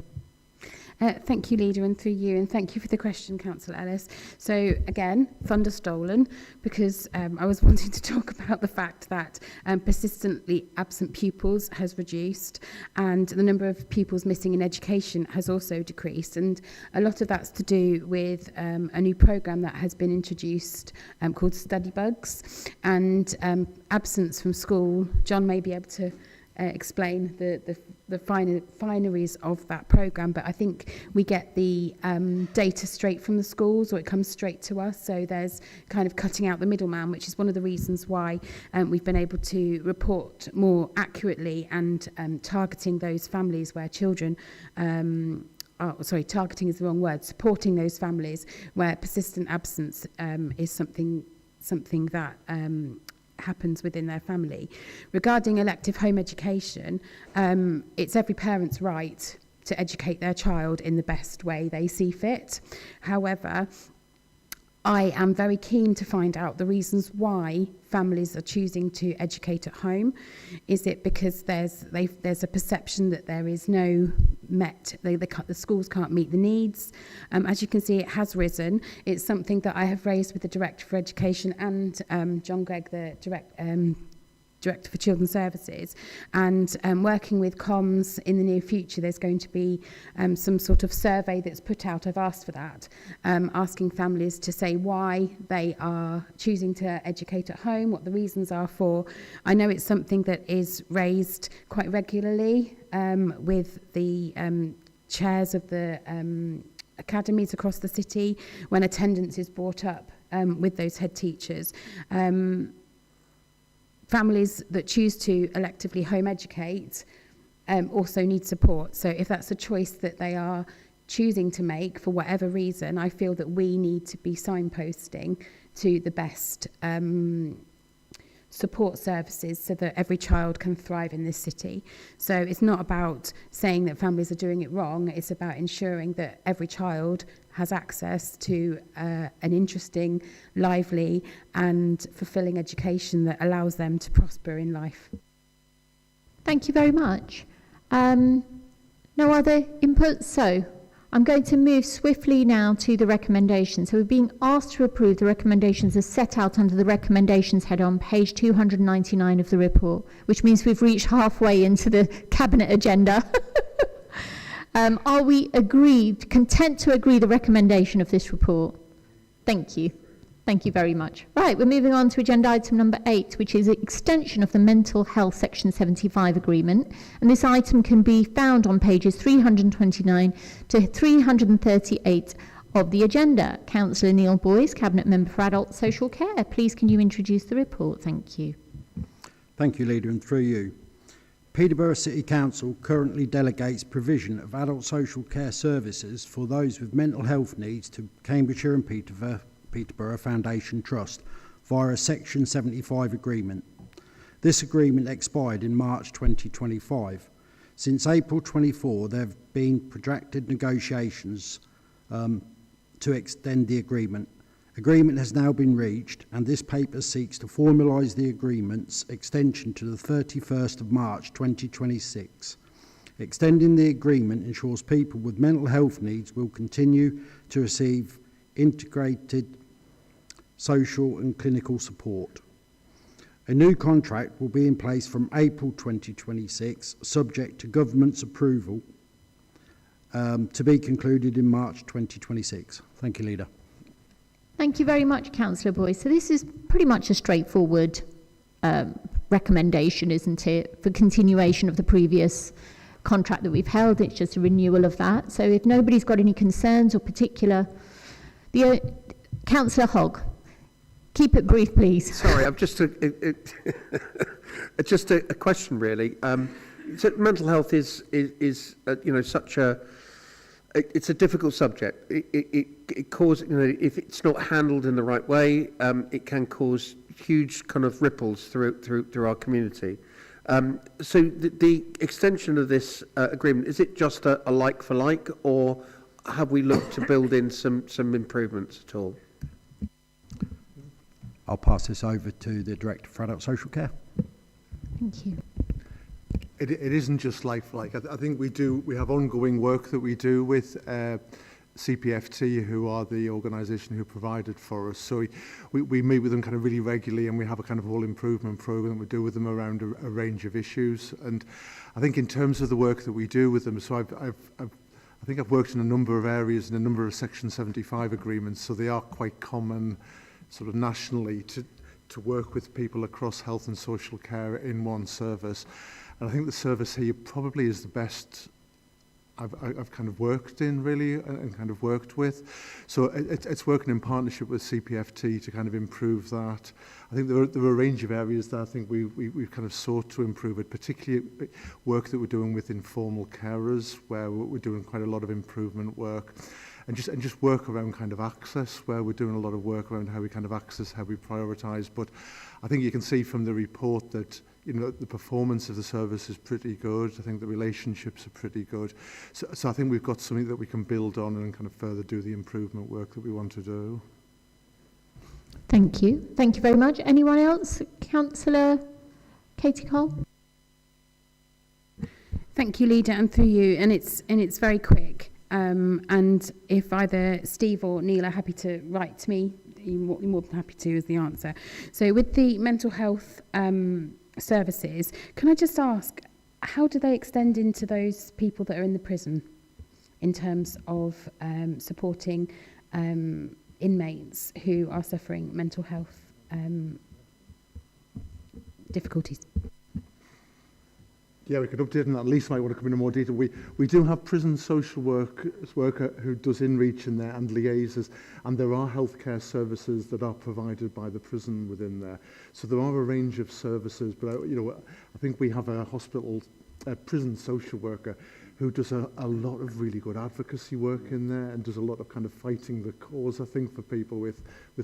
Thank you, Leader, and through you, and thank you for the question, Councillor Ellis. So again, thunder stolen, because I was wanting to talk about the fact that persistently absent pupils has reduced, and the number of pupils missing in education has also decreased, and a lot of that's to do with a new programme that has been introduced called Study Bugs, and absence from school. John may be able to explain the fineries of that programme, but I think we get the data straight from the schools, or it comes straight to us, so there's kind of cutting out the middleman, which is one of the reasons why we've been able to report more accurately and targeting those families where children targeting is the wrong word, supporting those families where persistent absence is something that happens within their family. Regarding elective home education, it's every parent's right to educate their child in the best way they see fit. However, I am very keen to find out the reasons why families are choosing to educate at home. Is it because there's a perception that there is no the schools can't meet the needs? As you can see, it has risen. It's something that I have raised with the Director for Education and John Gregg, the Director for Children's Services, and working with comms in the near future, there's going to be some sort of survey that's put out. I've asked for that, asking families to say why they are choosing to educate at home, what the reasons are for. I know it's something that is raised quite regularly with the chairs of the academies across the city when attendance is brought up with those head teachers. Families that choose to electively home educate also need support. So if that's a choice that they are choosing to make for whatever reason, I feel that we need to be signposting to the best support services so that every child can thrive in this city. So it's not about saying that families are doing it wrong, it's about ensuring that every child has access to an interesting, lively and fulfilling education that allows them to prosper in life. Thank you very much. No other input? So I'm going to move swiftly now to the recommendations. So we're being asked to approve the recommendations as set out under the recommendations head on page 299 of the report, which means we've reached halfway into the Cabinet agenda. Are we content to agree the recommendation of this report? Thank you. Thank you very much. Right, we're moving on to agenda item number 8, which is extension of the Mental Health Section 75 agreement. And this item can be found on pages 329 to 338 of the agenda. Councillor Neil Boyce, Cabinet Member for Adult Social Care. Please can you introduce the report? Thank you. Thank you, Leader, and through you. Peterborough City Council currently delegates provision of adult social care services for those with mental health needs to Cambridgeshire and Peterborough Foundation Trust via a Section 75 agreement. This agreement expired in March 2025. Since April 24, there have been protracted negotiations to extend the agreement. Agreement has now been reached, and this paper seeks to formalise the agreement's extension to the 31st of March 2026. Extending the agreement ensures people with mental health needs will continue to receive integrated social and clinical support. A new contract will be in place from April 2026, subject to government's approval, to be concluded in March 2026. Thank you, Leader. Thank you very much, Councillor Boyce. So this is pretty much a straightforward recommendation, isn't it, for continuation of the previous contract that we've held. It's just a renewal of that. So if nobody's got any concerns or particular... Councillor Hogg, keep it brief, please. Sorry, I'm just just a question, really. So mental health is such a... It's a difficult subject. It causes, if it's not handled in the right way, it can cause huge kind of ripples through our community. So the extension of this agreement, is it just a like for like, or have we looked to build in some improvements at all? I'll pass this over to the Director for Adult Social Care. Thank you. It isn't just like for like. I think we have ongoing work that we do with CPFT, who are the organisation who provided for us. So we meet with them kind of really regularly, and we have a kind of whole improvement programme we do with them around a range of issues. And I think in terms of the work that we do with them, so I think I've worked in a number of areas in a number of Section 75 agreements, so they are quite common sort of nationally to work with people across health and social care in one service. And I think the service here probably is the best I've kind of worked in, really, and kind of worked with. So it's working in partnership with CPFT to kind of improve that. I think there are a range of areas that I think we've kind of sought to improve it, particularly work that we're doing with informal carers, where we're doing quite a lot of improvement work. And just work around kind of access, where we're doing a lot of work around how we kind of access, how we prioritise. But I think you can see from the report that the performance of the service is pretty good. I think the relationships are pretty good. So I think we've got something that we can build on and kind of further do the improvement work that we want to do. Thank you. Thank you very much. Anyone else? Councillor Katie Cole? Thank you, Leader, and through you. And it's very quick. And if either Steve or Neil are happy to write to me, you're more than happy to is the answer. So with the mental health services, can I just ask, how do they extend into those people that are in the prison in terms of supporting inmates who are suffering mental health difficulties? Yeah, we could update on that. Lisa might want to come into more detail. We do have prison social worker who does in-reach in there and liaises, and there are healthcare services that are provided by the prison within there. So there are a range of services, but I think we have a prison social worker who does a lot of really good advocacy work in there and does a lot of kind of fighting the cause, I think, for people with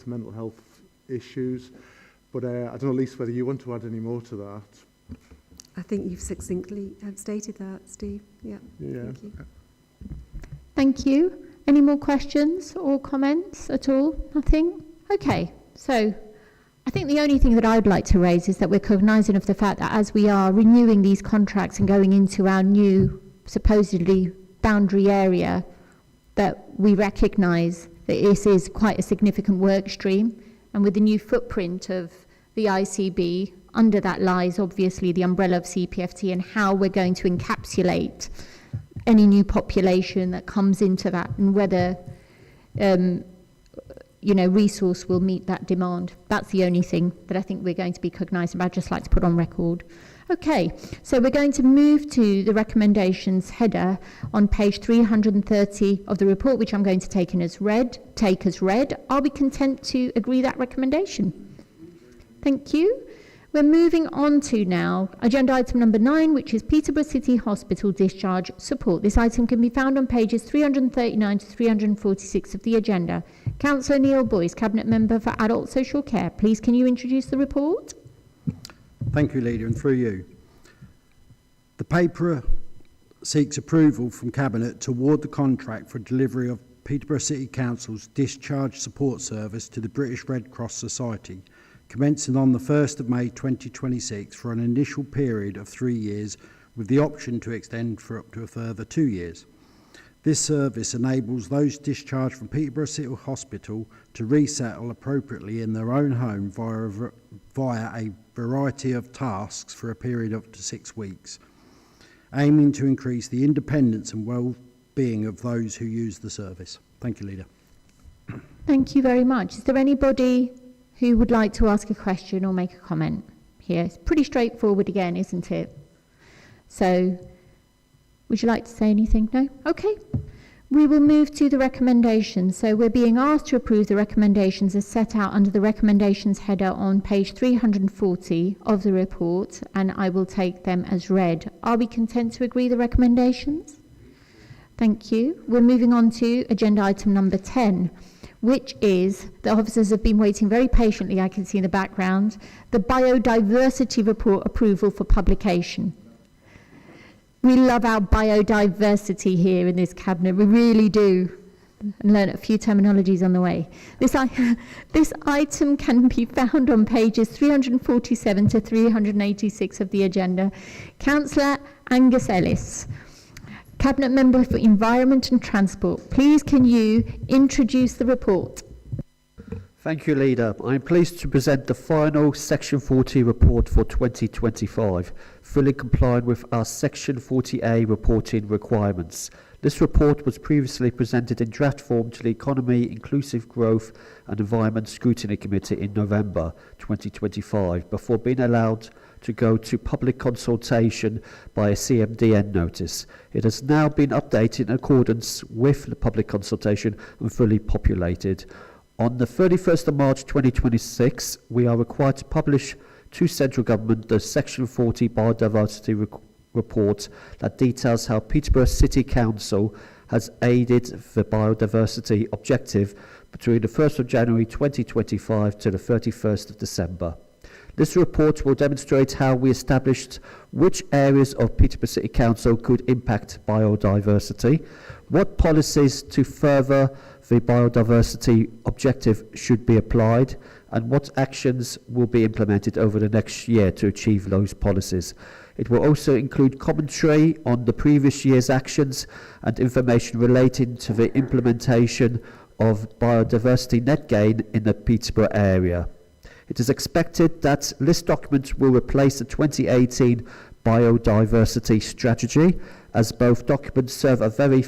mental health issues. But I don't know, Lisa, whether you want to add any more to that. I think you've succinctly stated that, Steve. Yeah. Thank you. Thank you. Any more questions or comments at all? Nothing? Okay. So I think the only thing that I'd like to raise is that we're cognisant of the fact that as we are renewing these contracts and going into our new supposedly boundary area, that we recognise that this is quite a significant work stream, and with the new footprint of the ICB, under that lies obviously the umbrella of CPFT and how we're going to encapsulate any new population that comes into that and whether resource will meet that demand. That's the only thing that I think we're going to be cognizant of. I'd just like to put on record. Okay, so we're going to move to the recommendations header on page 330 of the report, which I'm going to take as read. Are we content to agree that recommendation? Thank you. We're moving on to now agenda item number 9, which is Peterborough City Hospital discharge support. This item can be found on pages 339 to 346 of the agenda. Councillor Neil Boyce, Cabinet Member for Adult Social Care. Please, can you introduce the report? Thank you, Leader, and through you. The paper seeks approval from Cabinet to award the contract for delivery of Peterborough City Council's discharge support service to the British Red Cross Society, commencing on the 1st of May 2026 for an initial period of 3 years with the option to extend for up to a further 2 years. This service enables those discharged from Peterborough City Hospital to resettle appropriately in their own home via a variety of tasks for a period of up to 6 weeks, aiming to increase the independence and well-being of those who use the service. Thank you, Leader. Thank you very much. Is there anybody who would like to ask a question or make a comment here? It's pretty straightforward again, isn't it? So, would you like to say anything? No? Okay. We will move to the recommendations. So we're being asked to approve the recommendations as set out under the recommendations header on page 340 of the report, and I will take them as read. Are we content to agree the recommendations? Thank you. We're moving on to agenda item number 10, which is, the officers have been waiting very patiently, I can see in the background, the biodiversity report approval for publication. We love our biodiversity here in this cabinet, we really do, and learn a few terminologies on the way. This item can be found on pages 347 to 386 of the agenda. Councillor Angus Ellis, Cabinet Member for Environment and Transport, please can you introduce the report? Thank you, Leader. I am pleased to present the final Section 40 report for 2025, fully complying with our Section 40A reporting requirements. This report was previously presented in draft form to the Economy, Inclusive Growth and Environment Scrutiny Committee in November 2025, before being allowed to go to public consultation by a CMDN notice. It has now been updated in accordance with the public consultation and fully populated. On the 31st of March 2026, we are required to publish to Central Government the Section 40 Biodiversity Report that details how Peterborough City Council has aided the biodiversity objective between the 1st of January 2025 to the 31st of December. This report will demonstrate how we established which areas of Peterborough City Council could impact biodiversity, what policies to further the biodiversity objective should be applied, and what actions will be implemented over the next year to achieve those policies. It will also include commentary on the previous year's actions and information relating to the implementation of biodiversity net gain in the Peterborough area. It is expected that this document will replace the 2018 biodiversity strategy, as both documents serve a very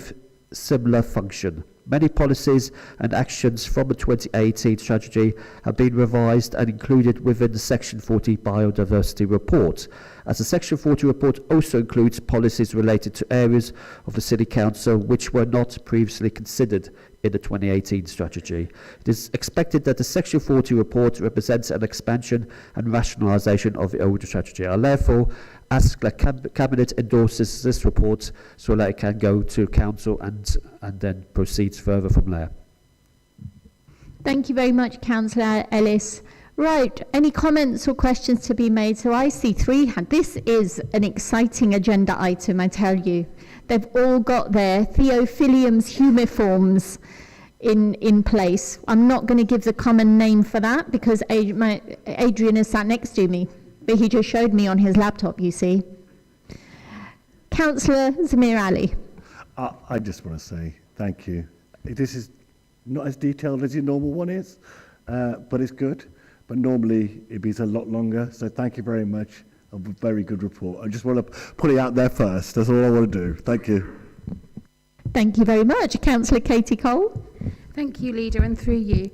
similar function. Many policies and actions from the 2018 strategy have been revised and included within the Section 40 Biodiversity Report, as the Section 40 report also includes policies related to areas of the City Council which were not previously considered in the 2018 strategy. It is expected that the Section 40 report represents an expansion and rationalisation of the older strategy. I therefore ask that Cabinet endorses this report so that it can go to Council and then proceeds further from there. Thank you very much, Councillor Ellis. Right, any comments or questions to be made? So I see 3 hands. This is an exciting agenda item, I tell you. They've all got their Theophilium's humiforms in place. I'm not going to give the common name for that because Adrian is sat next to me, but he just showed me on his laptop, you see. Councillor Zamir Ali. I just want to say thank you. This is not as detailed as your normal one is, but it's good. But normally it'd be a lot longer, so thank you very much. A very good report. I just want to put it out there first. That's all I want to do. Thank you. Thank you very much. Councillor Katie Cole. Thank you, Leader, and through you.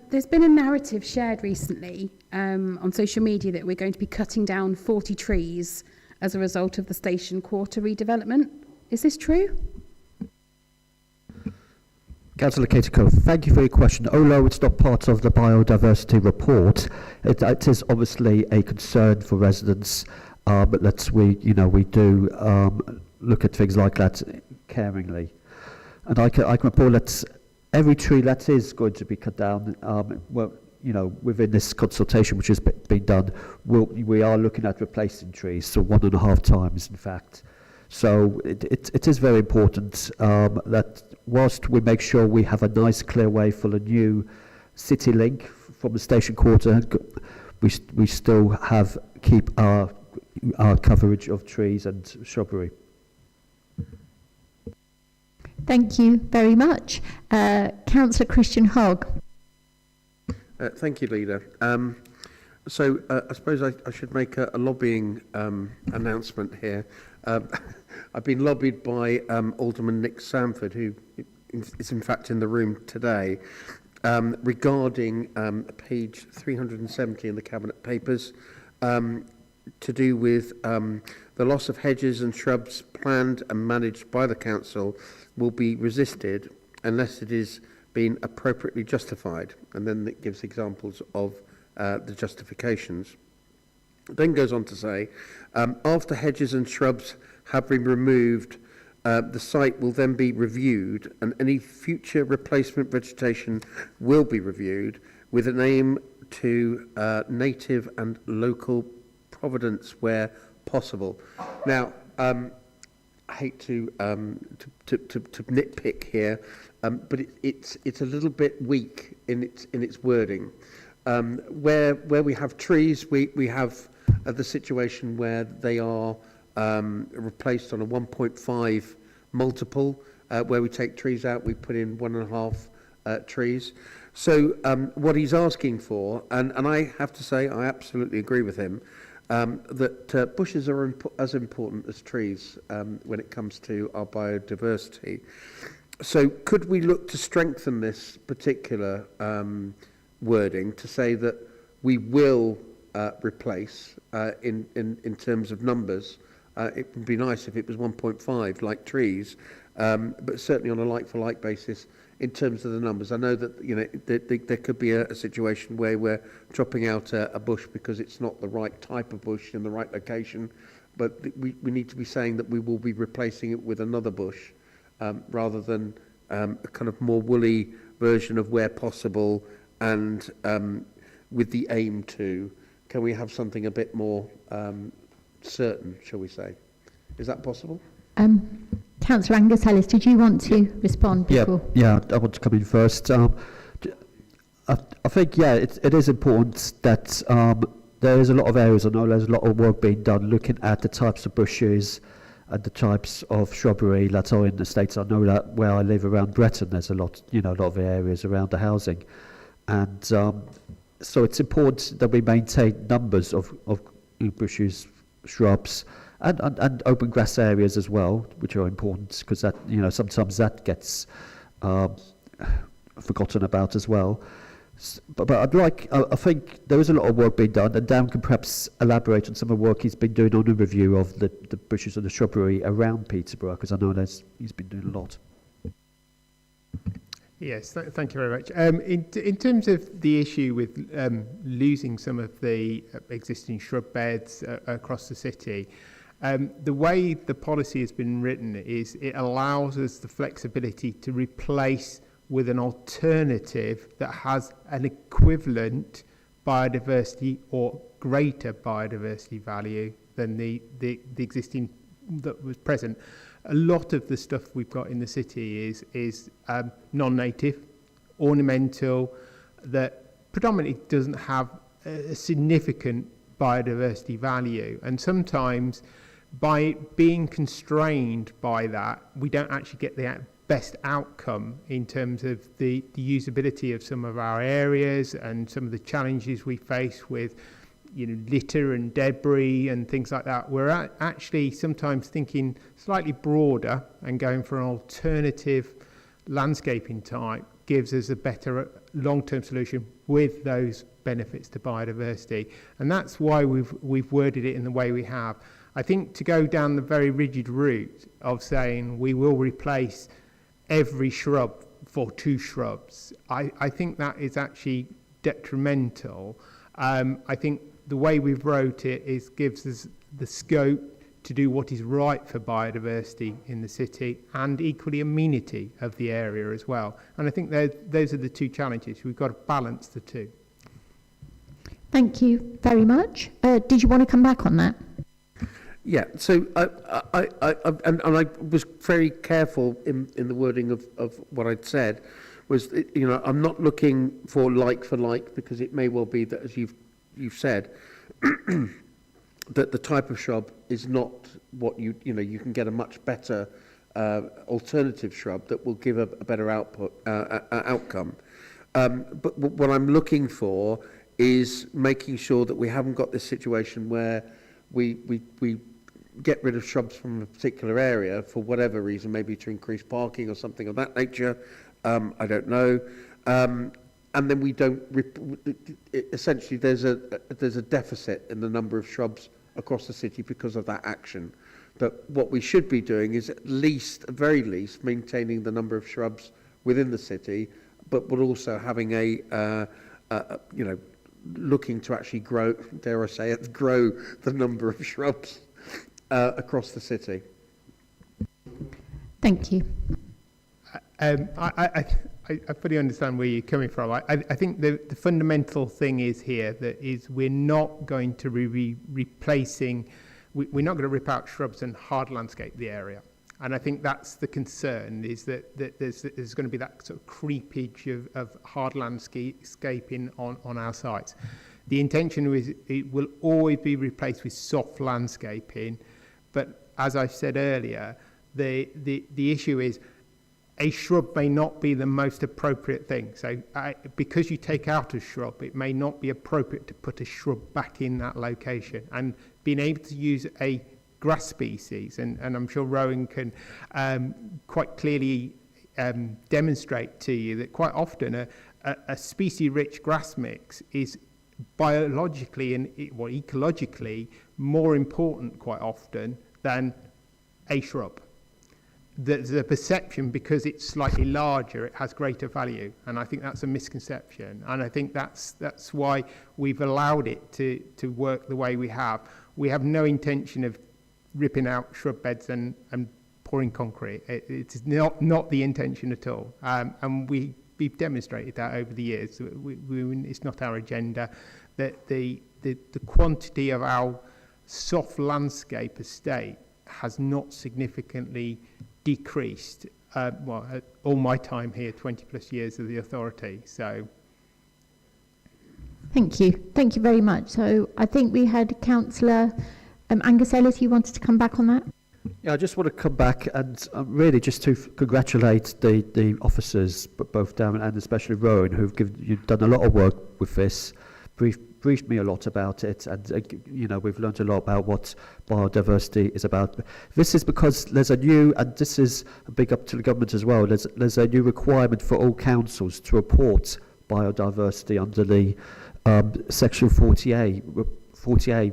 There's been a narrative shared recently on social media that we're going to be cutting down 40 trees as a result of the Station Quarter redevelopment. Is this true? Councillor Cateco, thank you for your question. Although it's not part of the biodiversity report, it is obviously a concern for residents. But we do look at things like that caringly. And I can report that every tree that is going to be cut down, within this consultation which has been done, we are looking at replacing trees, so 1.5 times, in fact. So it is very important that whilst we make sure we have a nice, clear way for the new city link from the Station Quarter, we still keep our coverage of trees and shrubbery. Thank you very much. Councillor Christian Hogg. Thank you, Leader. So I suppose I should make a lobbying announcement here. I've been lobbied by Alderman Nick Sanford, who is in fact in the room today, regarding page 370 in the Cabinet Papers, to do with the loss of hedges and shrubs planned and managed by the Council will be resisted unless it is being appropriately justified. And then it gives examples of the justifications. It then goes on to say, after hedges and shrubs have been removed, the site will then be reviewed and any future replacement vegetation will be reviewed with an aim to native and local providence where possible. Now, I hate to nitpick here, but it's a little bit weak in its wording. Where we have trees, we have the situation where they are replaced on a 1.5 multiple. Where we take trees out, we put in 1.5 trees. So what he's asking for, and I have to say I absolutely agree with him, that bushes are as important as trees when it comes to our biodiversity. So could we look to strengthen this particular wording to say that we will replace in terms of numbers? It would be nice if it was 1.5 like trees, but certainly on a like-for-like basis in terms of the numbers. I know that there could be a situation where we're chopping out a bush because it's not the right type of bush in the right location, but we need to be saying that we will be replacing it with another bush rather than a kind of more woolly version of where possible and with the aim to. Can we have something a bit more certain, shall we say? Is that possible? Councillor Angus Ellis, did you want to respond before? Yeah, I want to come in first. I think, it is important that there is a lot of areas, I know there's a lot of work being done looking at the types of bushes and the types of shrubbery that are in the States. I know that where I live around Breton, there's a lot of areas around the housing. And so it's important that we maintain numbers of bushes, shrubs, and open grass areas as well, which are important because that sometimes that gets forgotten about as well. But I think there is a lot of work being done, and Dan can perhaps elaborate on some of the work he's been doing on a review of the bushes and the shrubbery around Peterborough, because I know he's been doing a lot. Yes, thank you very much. In terms of the issue with losing some of the existing shrub beds across the city, the way the policy has been written is it allows us the flexibility to replace with an alternative that has an equivalent biodiversity or greater biodiversity value than the existing that was present. A lot of the stuff we've got in the city is non-native, ornamental, that predominantly doesn't have a significant biodiversity value. And sometimes by being constrained by that, we don't actually get the best outcome in terms of the usability of some of our areas and some of the challenges we face with litter and debris and things like that. We're actually sometimes thinking slightly broader and going for an alternative landscaping type gives us a better long-term solution with those benefits to biodiversity. And that's why we've worded it in the way we have. I think to go down the very rigid route of saying we will replace every shrub for 2 shrubs, I think that is actually detrimental. I think the way we've wrote it gives us the scope to do what is right for biodiversity in the city and equally amenity of the area as well. And I think those are the 2 challenges. We've got to balance the 2. Thank you very much. Did you want to come back on that? Yeah, so I was very careful in the wording of what I'd said. Was, I'm not looking for like, because it may well be that, as you've said, that the type of shrub is not what you can get a much better alternative shrub that will give a better outcome. But what I'm looking for is making sure that we haven't got this situation where we get rid of shrubs from a particular area for whatever reason, maybe to increase parking or something of that nature. I don't know. And then we don't. Essentially, there's a deficit in the number of shrubs across the city because of that action. But what we should be doing is at very least, maintaining the number of shrubs within the city, but also having looking to actually grow, dare I say it, grow the number of shrubs across the city. Thank you. I fully understand where you're coming from. I think the fundamental thing is here that is we're not going to be replacing, we're not going to rip out shrubs and hard landscape the area. And I think that's the concern, is that there's going to be that sort of creepage of hard landscaping on our sites. The intention is it will always be replaced with soft landscaping, but as I said earlier, the issue is a shrub may not be the most appropriate thing. So because you take out a shrub, it may not be appropriate to put a shrub back in that location. And being able to use a grass species, and I'm sure Rowan can quite clearly demonstrate to you that quite often a species-rich grass mix is biologically and ecologically more important quite often than a shrub. There's a perception because it's slightly larger, it has greater value, and I think that's a misconception. And I think that's why we've allowed it to work the way we have. We have no intention of ripping out shrub beds and pouring concrete. It's not the intention at all. And we've demonstrated that over the years. It's not our agenda. That the quantity of our soft landscape estate has not significantly decreased. All my time here, 20 plus years of the authority. So. Thank you. Thank you very much. So I think we had Councillor Angus Ellis, you wanted to come back on that? Yeah, I just want to come back and really just to congratulate the officers, both Darren and especially Rowan, you've done a lot of work with this, briefed me a lot about it, and we've learned a lot about what biodiversity is about. This is because there's a new, and this is a big up to the government as well, there's a new requirement for all councils to report biodiversity under the Section 40A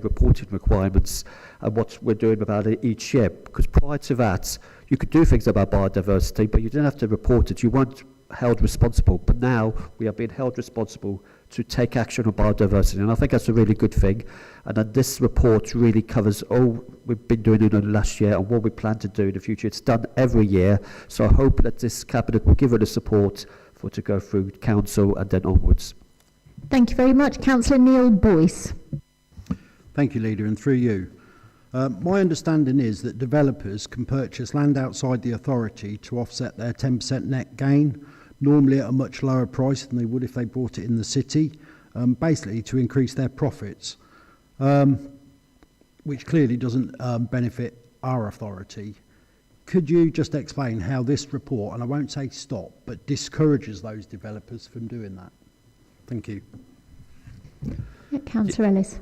reporting requirements, and what we're doing about it each year. Because prior to that, you could do things about biodiversity, but you didn't have to report it. You weren't held responsible. But now we are being held responsible to take action on biodiversity, and I think that's a really good thing. And then this report really covers all we've been doing in the last year and what we plan to do in the future. It's done every year, so I hope that this cabinet will give it the support for it to go through council and then onwards. Thank you very much. Councillor Neil Boyce. Thank you, Leader, and through you. My understanding is that developers can purchase land outside the authority to offset their 10% net gain, normally at a much lower price than they would if they bought it in the city, basically to increase their profits, which clearly doesn't benefit our authority. Could you just explain how this report, and I won't say stop, but discourages those developers from doing that? Thank you. Councillor Ellis.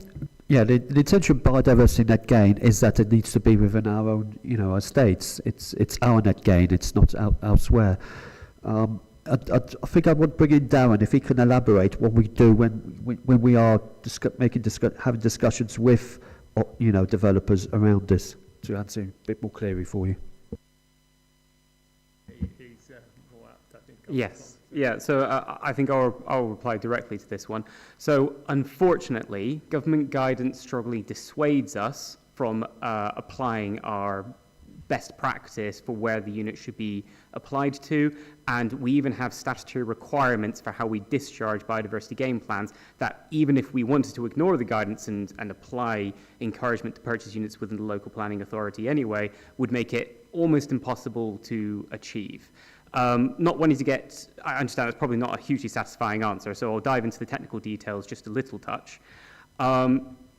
Yeah, the intention of biodiversity net gain is that it needs to be within our own, our states. It's our net gain. It's not elsewhere. I think I would bring in Darren if he can elaborate what we do when we are having discussions with, developers around this, to answer a bit more clearly for you. Yes. Yeah, so I think I'll reply directly to this one. So unfortunately, government guidance strongly dissuades us from applying our best practice for where the unit should be applied to, and we even have statutory requirements for how we discharge biodiversity game plans that even if we wanted to ignore the guidance and apply encouragement to purchase units within the local planning authority anyway, would make it almost impossible to achieve. Not wanting to get, I understand that's probably not a hugely satisfying answer, so I'll dive into the technical details just a little touch.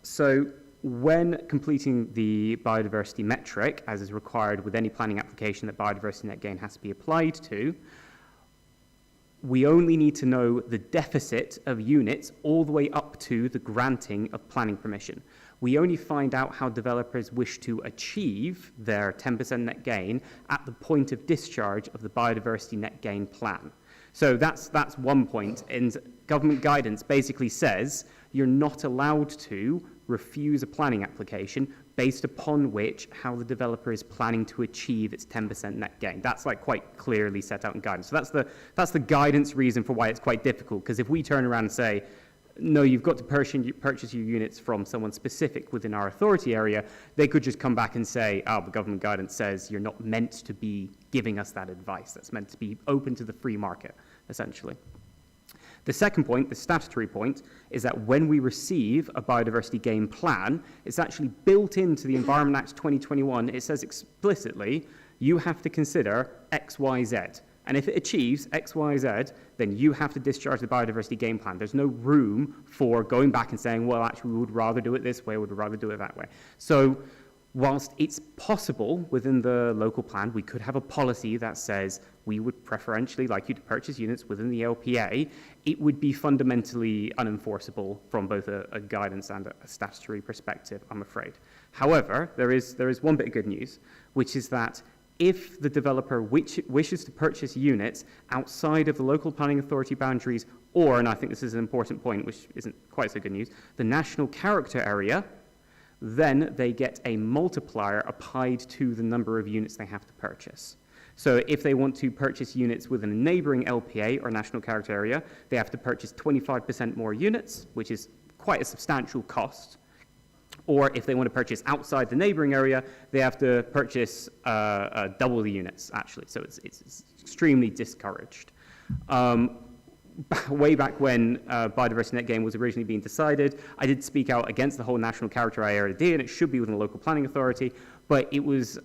So when completing the biodiversity metric, as is required with any planning application that biodiversity net gain has to be applied to, we only need to know the deficit of units all the way up to the granting of planning permission. We only find out how developers wish to achieve their 10% net gain at the point of discharge of the biodiversity net gain plan. So that's one point, and government guidance basically says you're not allowed to refuse a planning application based upon how the developer is planning to achieve its 10% net gain. That's like quite clearly set out in guidance. So that's the guidance reason for why it's quite difficult, because if we turn around and say, no, you've got to purchase your units from someone specific within our authority area, they could just come back and say, the government guidance says you're not meant to be giving us that advice. That's meant to be open to the free market, essentially. The second point, the statutory point, is that when we receive a biodiversity game plan, it's actually built into the Environment Act 2021. It says explicitly, you have to consider X, Y, Z. And if it achieves X, Y, Z, then you have to discharge the biodiversity game plan. There's no room for going back and saying, well, actually, we would rather do it this way, we would rather do it that way. So whilst it's possible within the local plan, we could have a policy that says we would preferentially like you to purchase units within the LPA, it would be fundamentally unenforceable from both a guidance and a statutory perspective, I'm afraid. However, there is one bit of good news, which is that if the developer wishes to purchase units outside of the local planning authority boundaries, or, and I think this is an important point, which isn't quite so good news, the national character area, then they get a multiplier applied to the number of units they have to purchase. So if they want to purchase units within a neighbouring LPA or national character area, they have to purchase 25% more units, which is quite a substantial cost. Or if they want to purchase outside the neighbouring area, they have to purchase double the units, actually. So it's extremely discouraged. Way back when biodiversity net gain was originally being decided, I did speak out against the whole national character area idea, and it should be within the local planning authority, but it was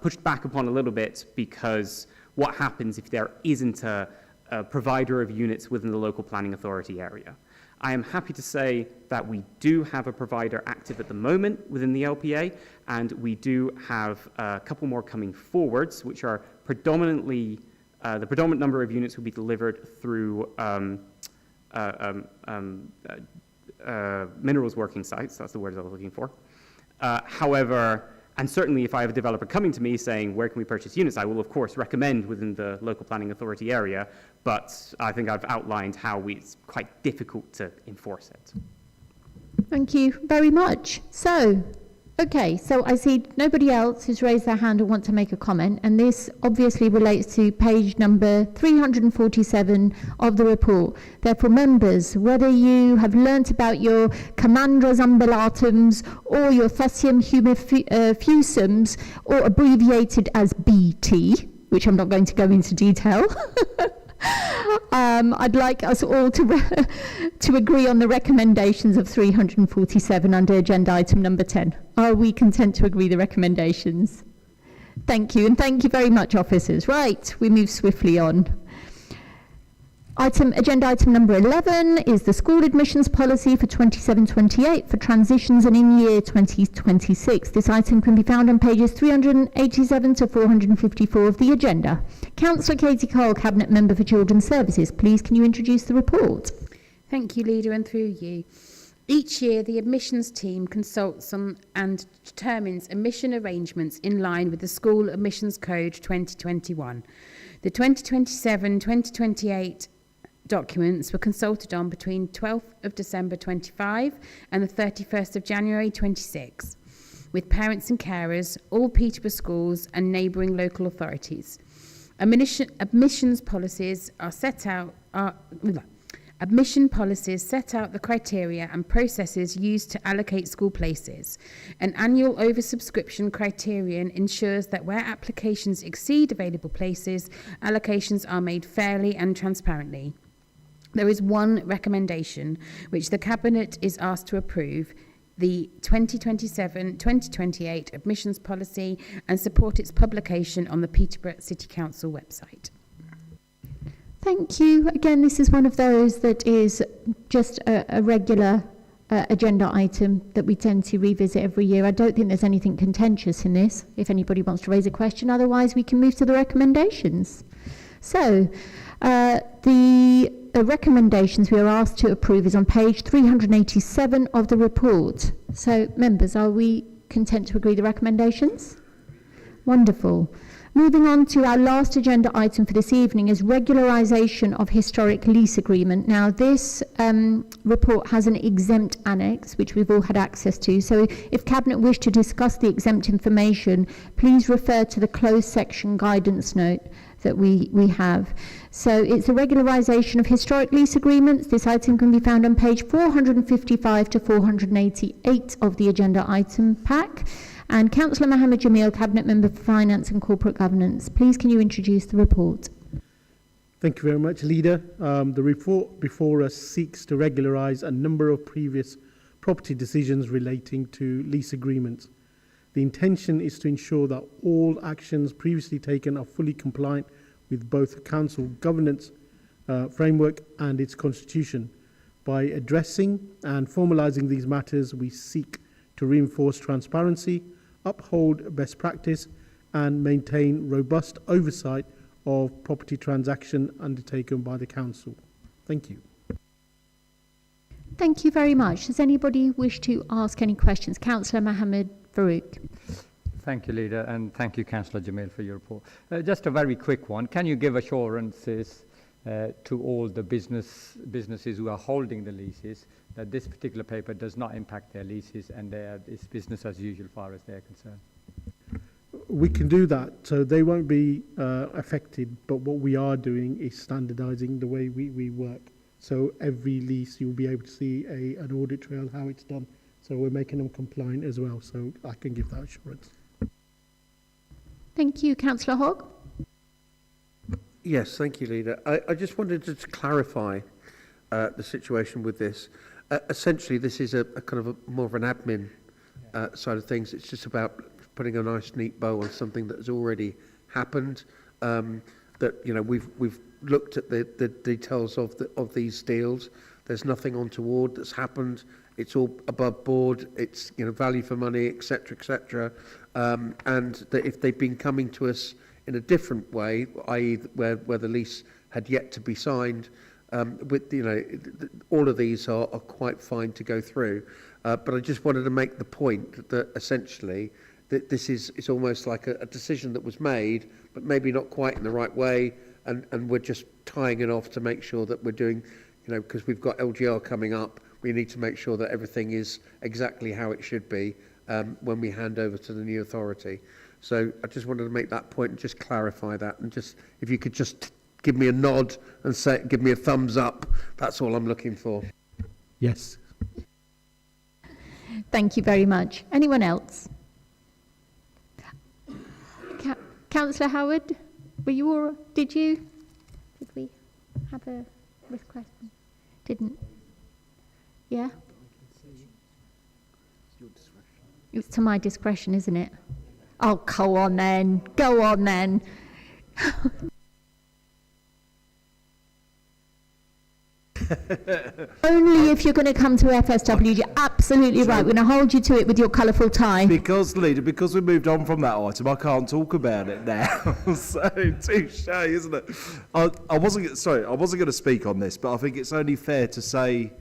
pushed back upon a little bit because what happens if there isn't a provider of units within the local planning authority area? I am happy to say that we do have a provider active at the moment within the LPA, and we do have a couple more coming forwards, which are predominantly, the predominant number of units will be delivered through minerals working sites. That's the word I was looking for. However, and certainly if I have a developer coming to me saying, where can we purchase units, I will of course recommend within the local planning authority area, but I think I've outlined how it's quite difficult to enforce it. Thank you very much. So I see nobody else has raised their hand or want to make a comment, and this obviously relates to page number 347 of the report. Therefore, members, whether you have learnt about your Camandras umbelatums or your Thusium humifusums, or abbreviated as BT, which I'm not going to go into detail, I'd like us all to agree on the recommendations of 347 under agenda item number 10. Are we content to agree the recommendations? Thank you, and thank you very much, officers. Right, we move swiftly on. Agenda item number 11 is the school admissions policy for 27-28 for transitions and in year 2026. This item can be found on pages 387 to 454 of the agenda. Councillor Katie Cole, Cabinet Member for Children's Services, please can you introduce the report? Thank you, Leader, and through you. Each year, the admissions team consults on and determines admission arrangements in line with the School Admissions Code 2021. The 2027-2028 documents were consulted on between 12th of December 25 and the 31st of January 26, with parents and carers, all Peterborough schools and neighbouring local authorities. Admissions policies set out the criteria and processes used to allocate school places. An annual oversubscription criterion ensures that where applications exceed available places, allocations are made fairly and transparently. There is one recommendation which the Cabinet is asked to approve, the 2027-2028 admissions policy, and support its publication on the Peterborough City Council website. Thank you. Again, this is one of those that is just a regular agenda item that we tend to revisit every year. I don't think there's anything contentious in this, if anybody wants to raise a question. Otherwise, we can move to the recommendations. So, the recommendations we are asked to approve is on page 387 of the report. So, members, are we content to agree the recommendations? Wonderful. Moving on to our last agenda item for this evening is regularisation of historic lease agreement. Now, this report has an exempt annex, which we've all had access to. So if Cabinet wish to discuss the exempt information, please refer to the closed section guidance note that we have. So it's a regularisation of historic lease agreements. This item can be found on page 455 to 488 of the agenda item pack. And Councillor Mohammed Jamil, Cabinet Member for Finance and Corporate Governance. Please can you introduce the report? Thank you very much, Leader. The report before us seeks to regularise a number of previous property decisions relating to lease agreements. The intention is to ensure that all actions previously taken are fully compliant with both the Council governance framework and its constitution. By addressing and formalising these matters, we seek to reinforce transparency, uphold best practice, and maintain robust oversight of property transaction undertaken by the Council. Thank you. Thank you very much. Does anybody wish to ask any questions? Councillor Mohammed Farouk. Thank you, Leader, and thank you, Councillor Jamil, for your report. Just a very quick one. Can you give assurances to all the businesses who are holding the leases that this particular paper does not impact their leases and it's business as usual as far as they're concerned? We can do that, so they won't be affected, but what we are doing is standardising the way we work. So every lease you'll be able to see an audit trail, how it's done. So we're making them compliant as well, so I can give that assurance. Thank you. Councillor Hogg. Yes, thank you, Leader. I just wanted to clarify the situation with this. Essentially, this is a kind of more of an admin side of things. It's just about putting a nice, neat bow on something that has already happened. That we've looked at the details of these deals. There's nothing untoward that's happened. It's all above board. It's value for money, etc., etc. And that if they've been coming to us in a different way, i.e., where the lease had yet to be signed, all of these are quite fine to go through. But I just wanted to make the point that essentially that this is almost like a decision that was made, but maybe not quite in the right way, and we're just tying it off to make sure that we're doing, because we've got LGR coming up, we need to make sure that everything is exactly how it should be when we hand over to the new authority. So I just wanted to make that point and just clarify that, and just if you could just give me a nod and give me a thumbs up, that's all I'm looking for. Yes. Thank you very much. Anyone else? Councillor Howard, were you all? Did we have a request? Didn't. Yeah. It's to my discretion, isn't it? Oh, go on then. Go on then. Only if you're going to come to FSW. You're absolutely right. We're going to hold you to it with your colourful tie. Because, Leader, because we moved on from that item, I can't talk about it now. So, touche, isn't it? I wasn't going to speak on this, but I think it's only fair to say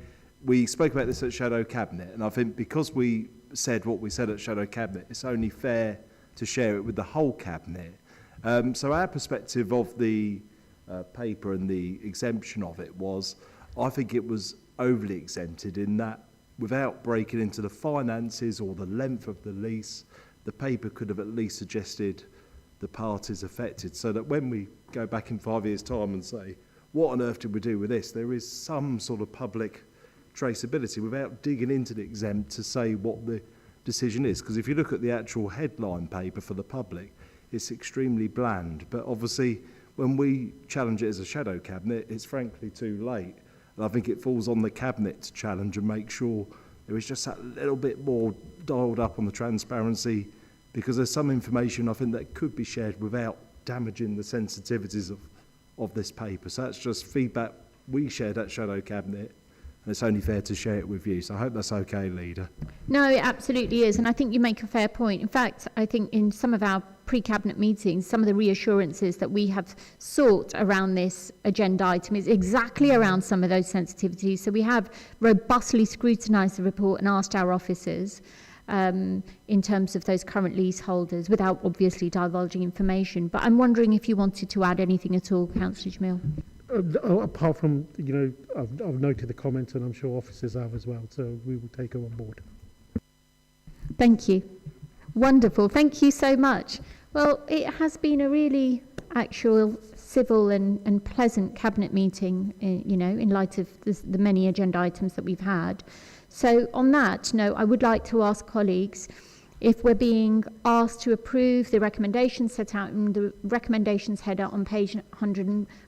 we spoke about this at Shadow Cabinet, and I think because we said what we said at Shadow Cabinet, it's only fair to share it with the whole Cabinet. So our perspective of the paper and the exemption of it was, I think it was overly exempted in that without breaking into the finances or the length of the lease, the paper could have at least suggested the parties affected, so that when we go back in 5 years' time and say, what on earth did we do with this, there is some sort of public traceability without digging into the exempt to say what the decision is. Because if you look at the actual headline paper for the public, it's extremely bland. But obviously, when we challenge it as a Shadow Cabinet, it's frankly too late. And I think it falls on the Cabinet to challenge and make sure there is just that little bit more dialed up on the transparency, because there's some information I think that could be shared without damaging the sensitivities of this paper. So that's just feedback we shared at Shadow Cabinet, and it's only fair to share it with you. So I hope that's okay, Leader. No, it absolutely is, and I think you make a fair point. In fact, I think in some of our pre-cabinet meetings, some of the reassurances that we have sought around this agenda item is exactly around some of those sensitivities. So we have robustly scrutinised the report and asked our officers in terms of those current leaseholders without obviously divulging information. But I'm wondering if you wanted to add anything at all, Councillor Jamil. Apart from, I've noted the comments, and I'm sure officers have as well, so we will take her on board. Thank you. Wonderful. Thank you so much. Well, it has been a really actual civil and pleasant cabinet meeting, in light of the many agenda items that we've had. So on that note, I would like to ask colleagues if we're being asked to approve the recommendations set out in the recommendations header on page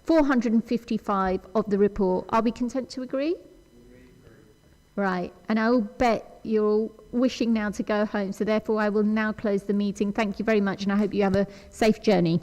455 of the report. Are we content to agree? Right, and I will bet you're all wishing now to go home, so therefore I will now close the meeting. Thank you very much, and I hope you have a safe journey.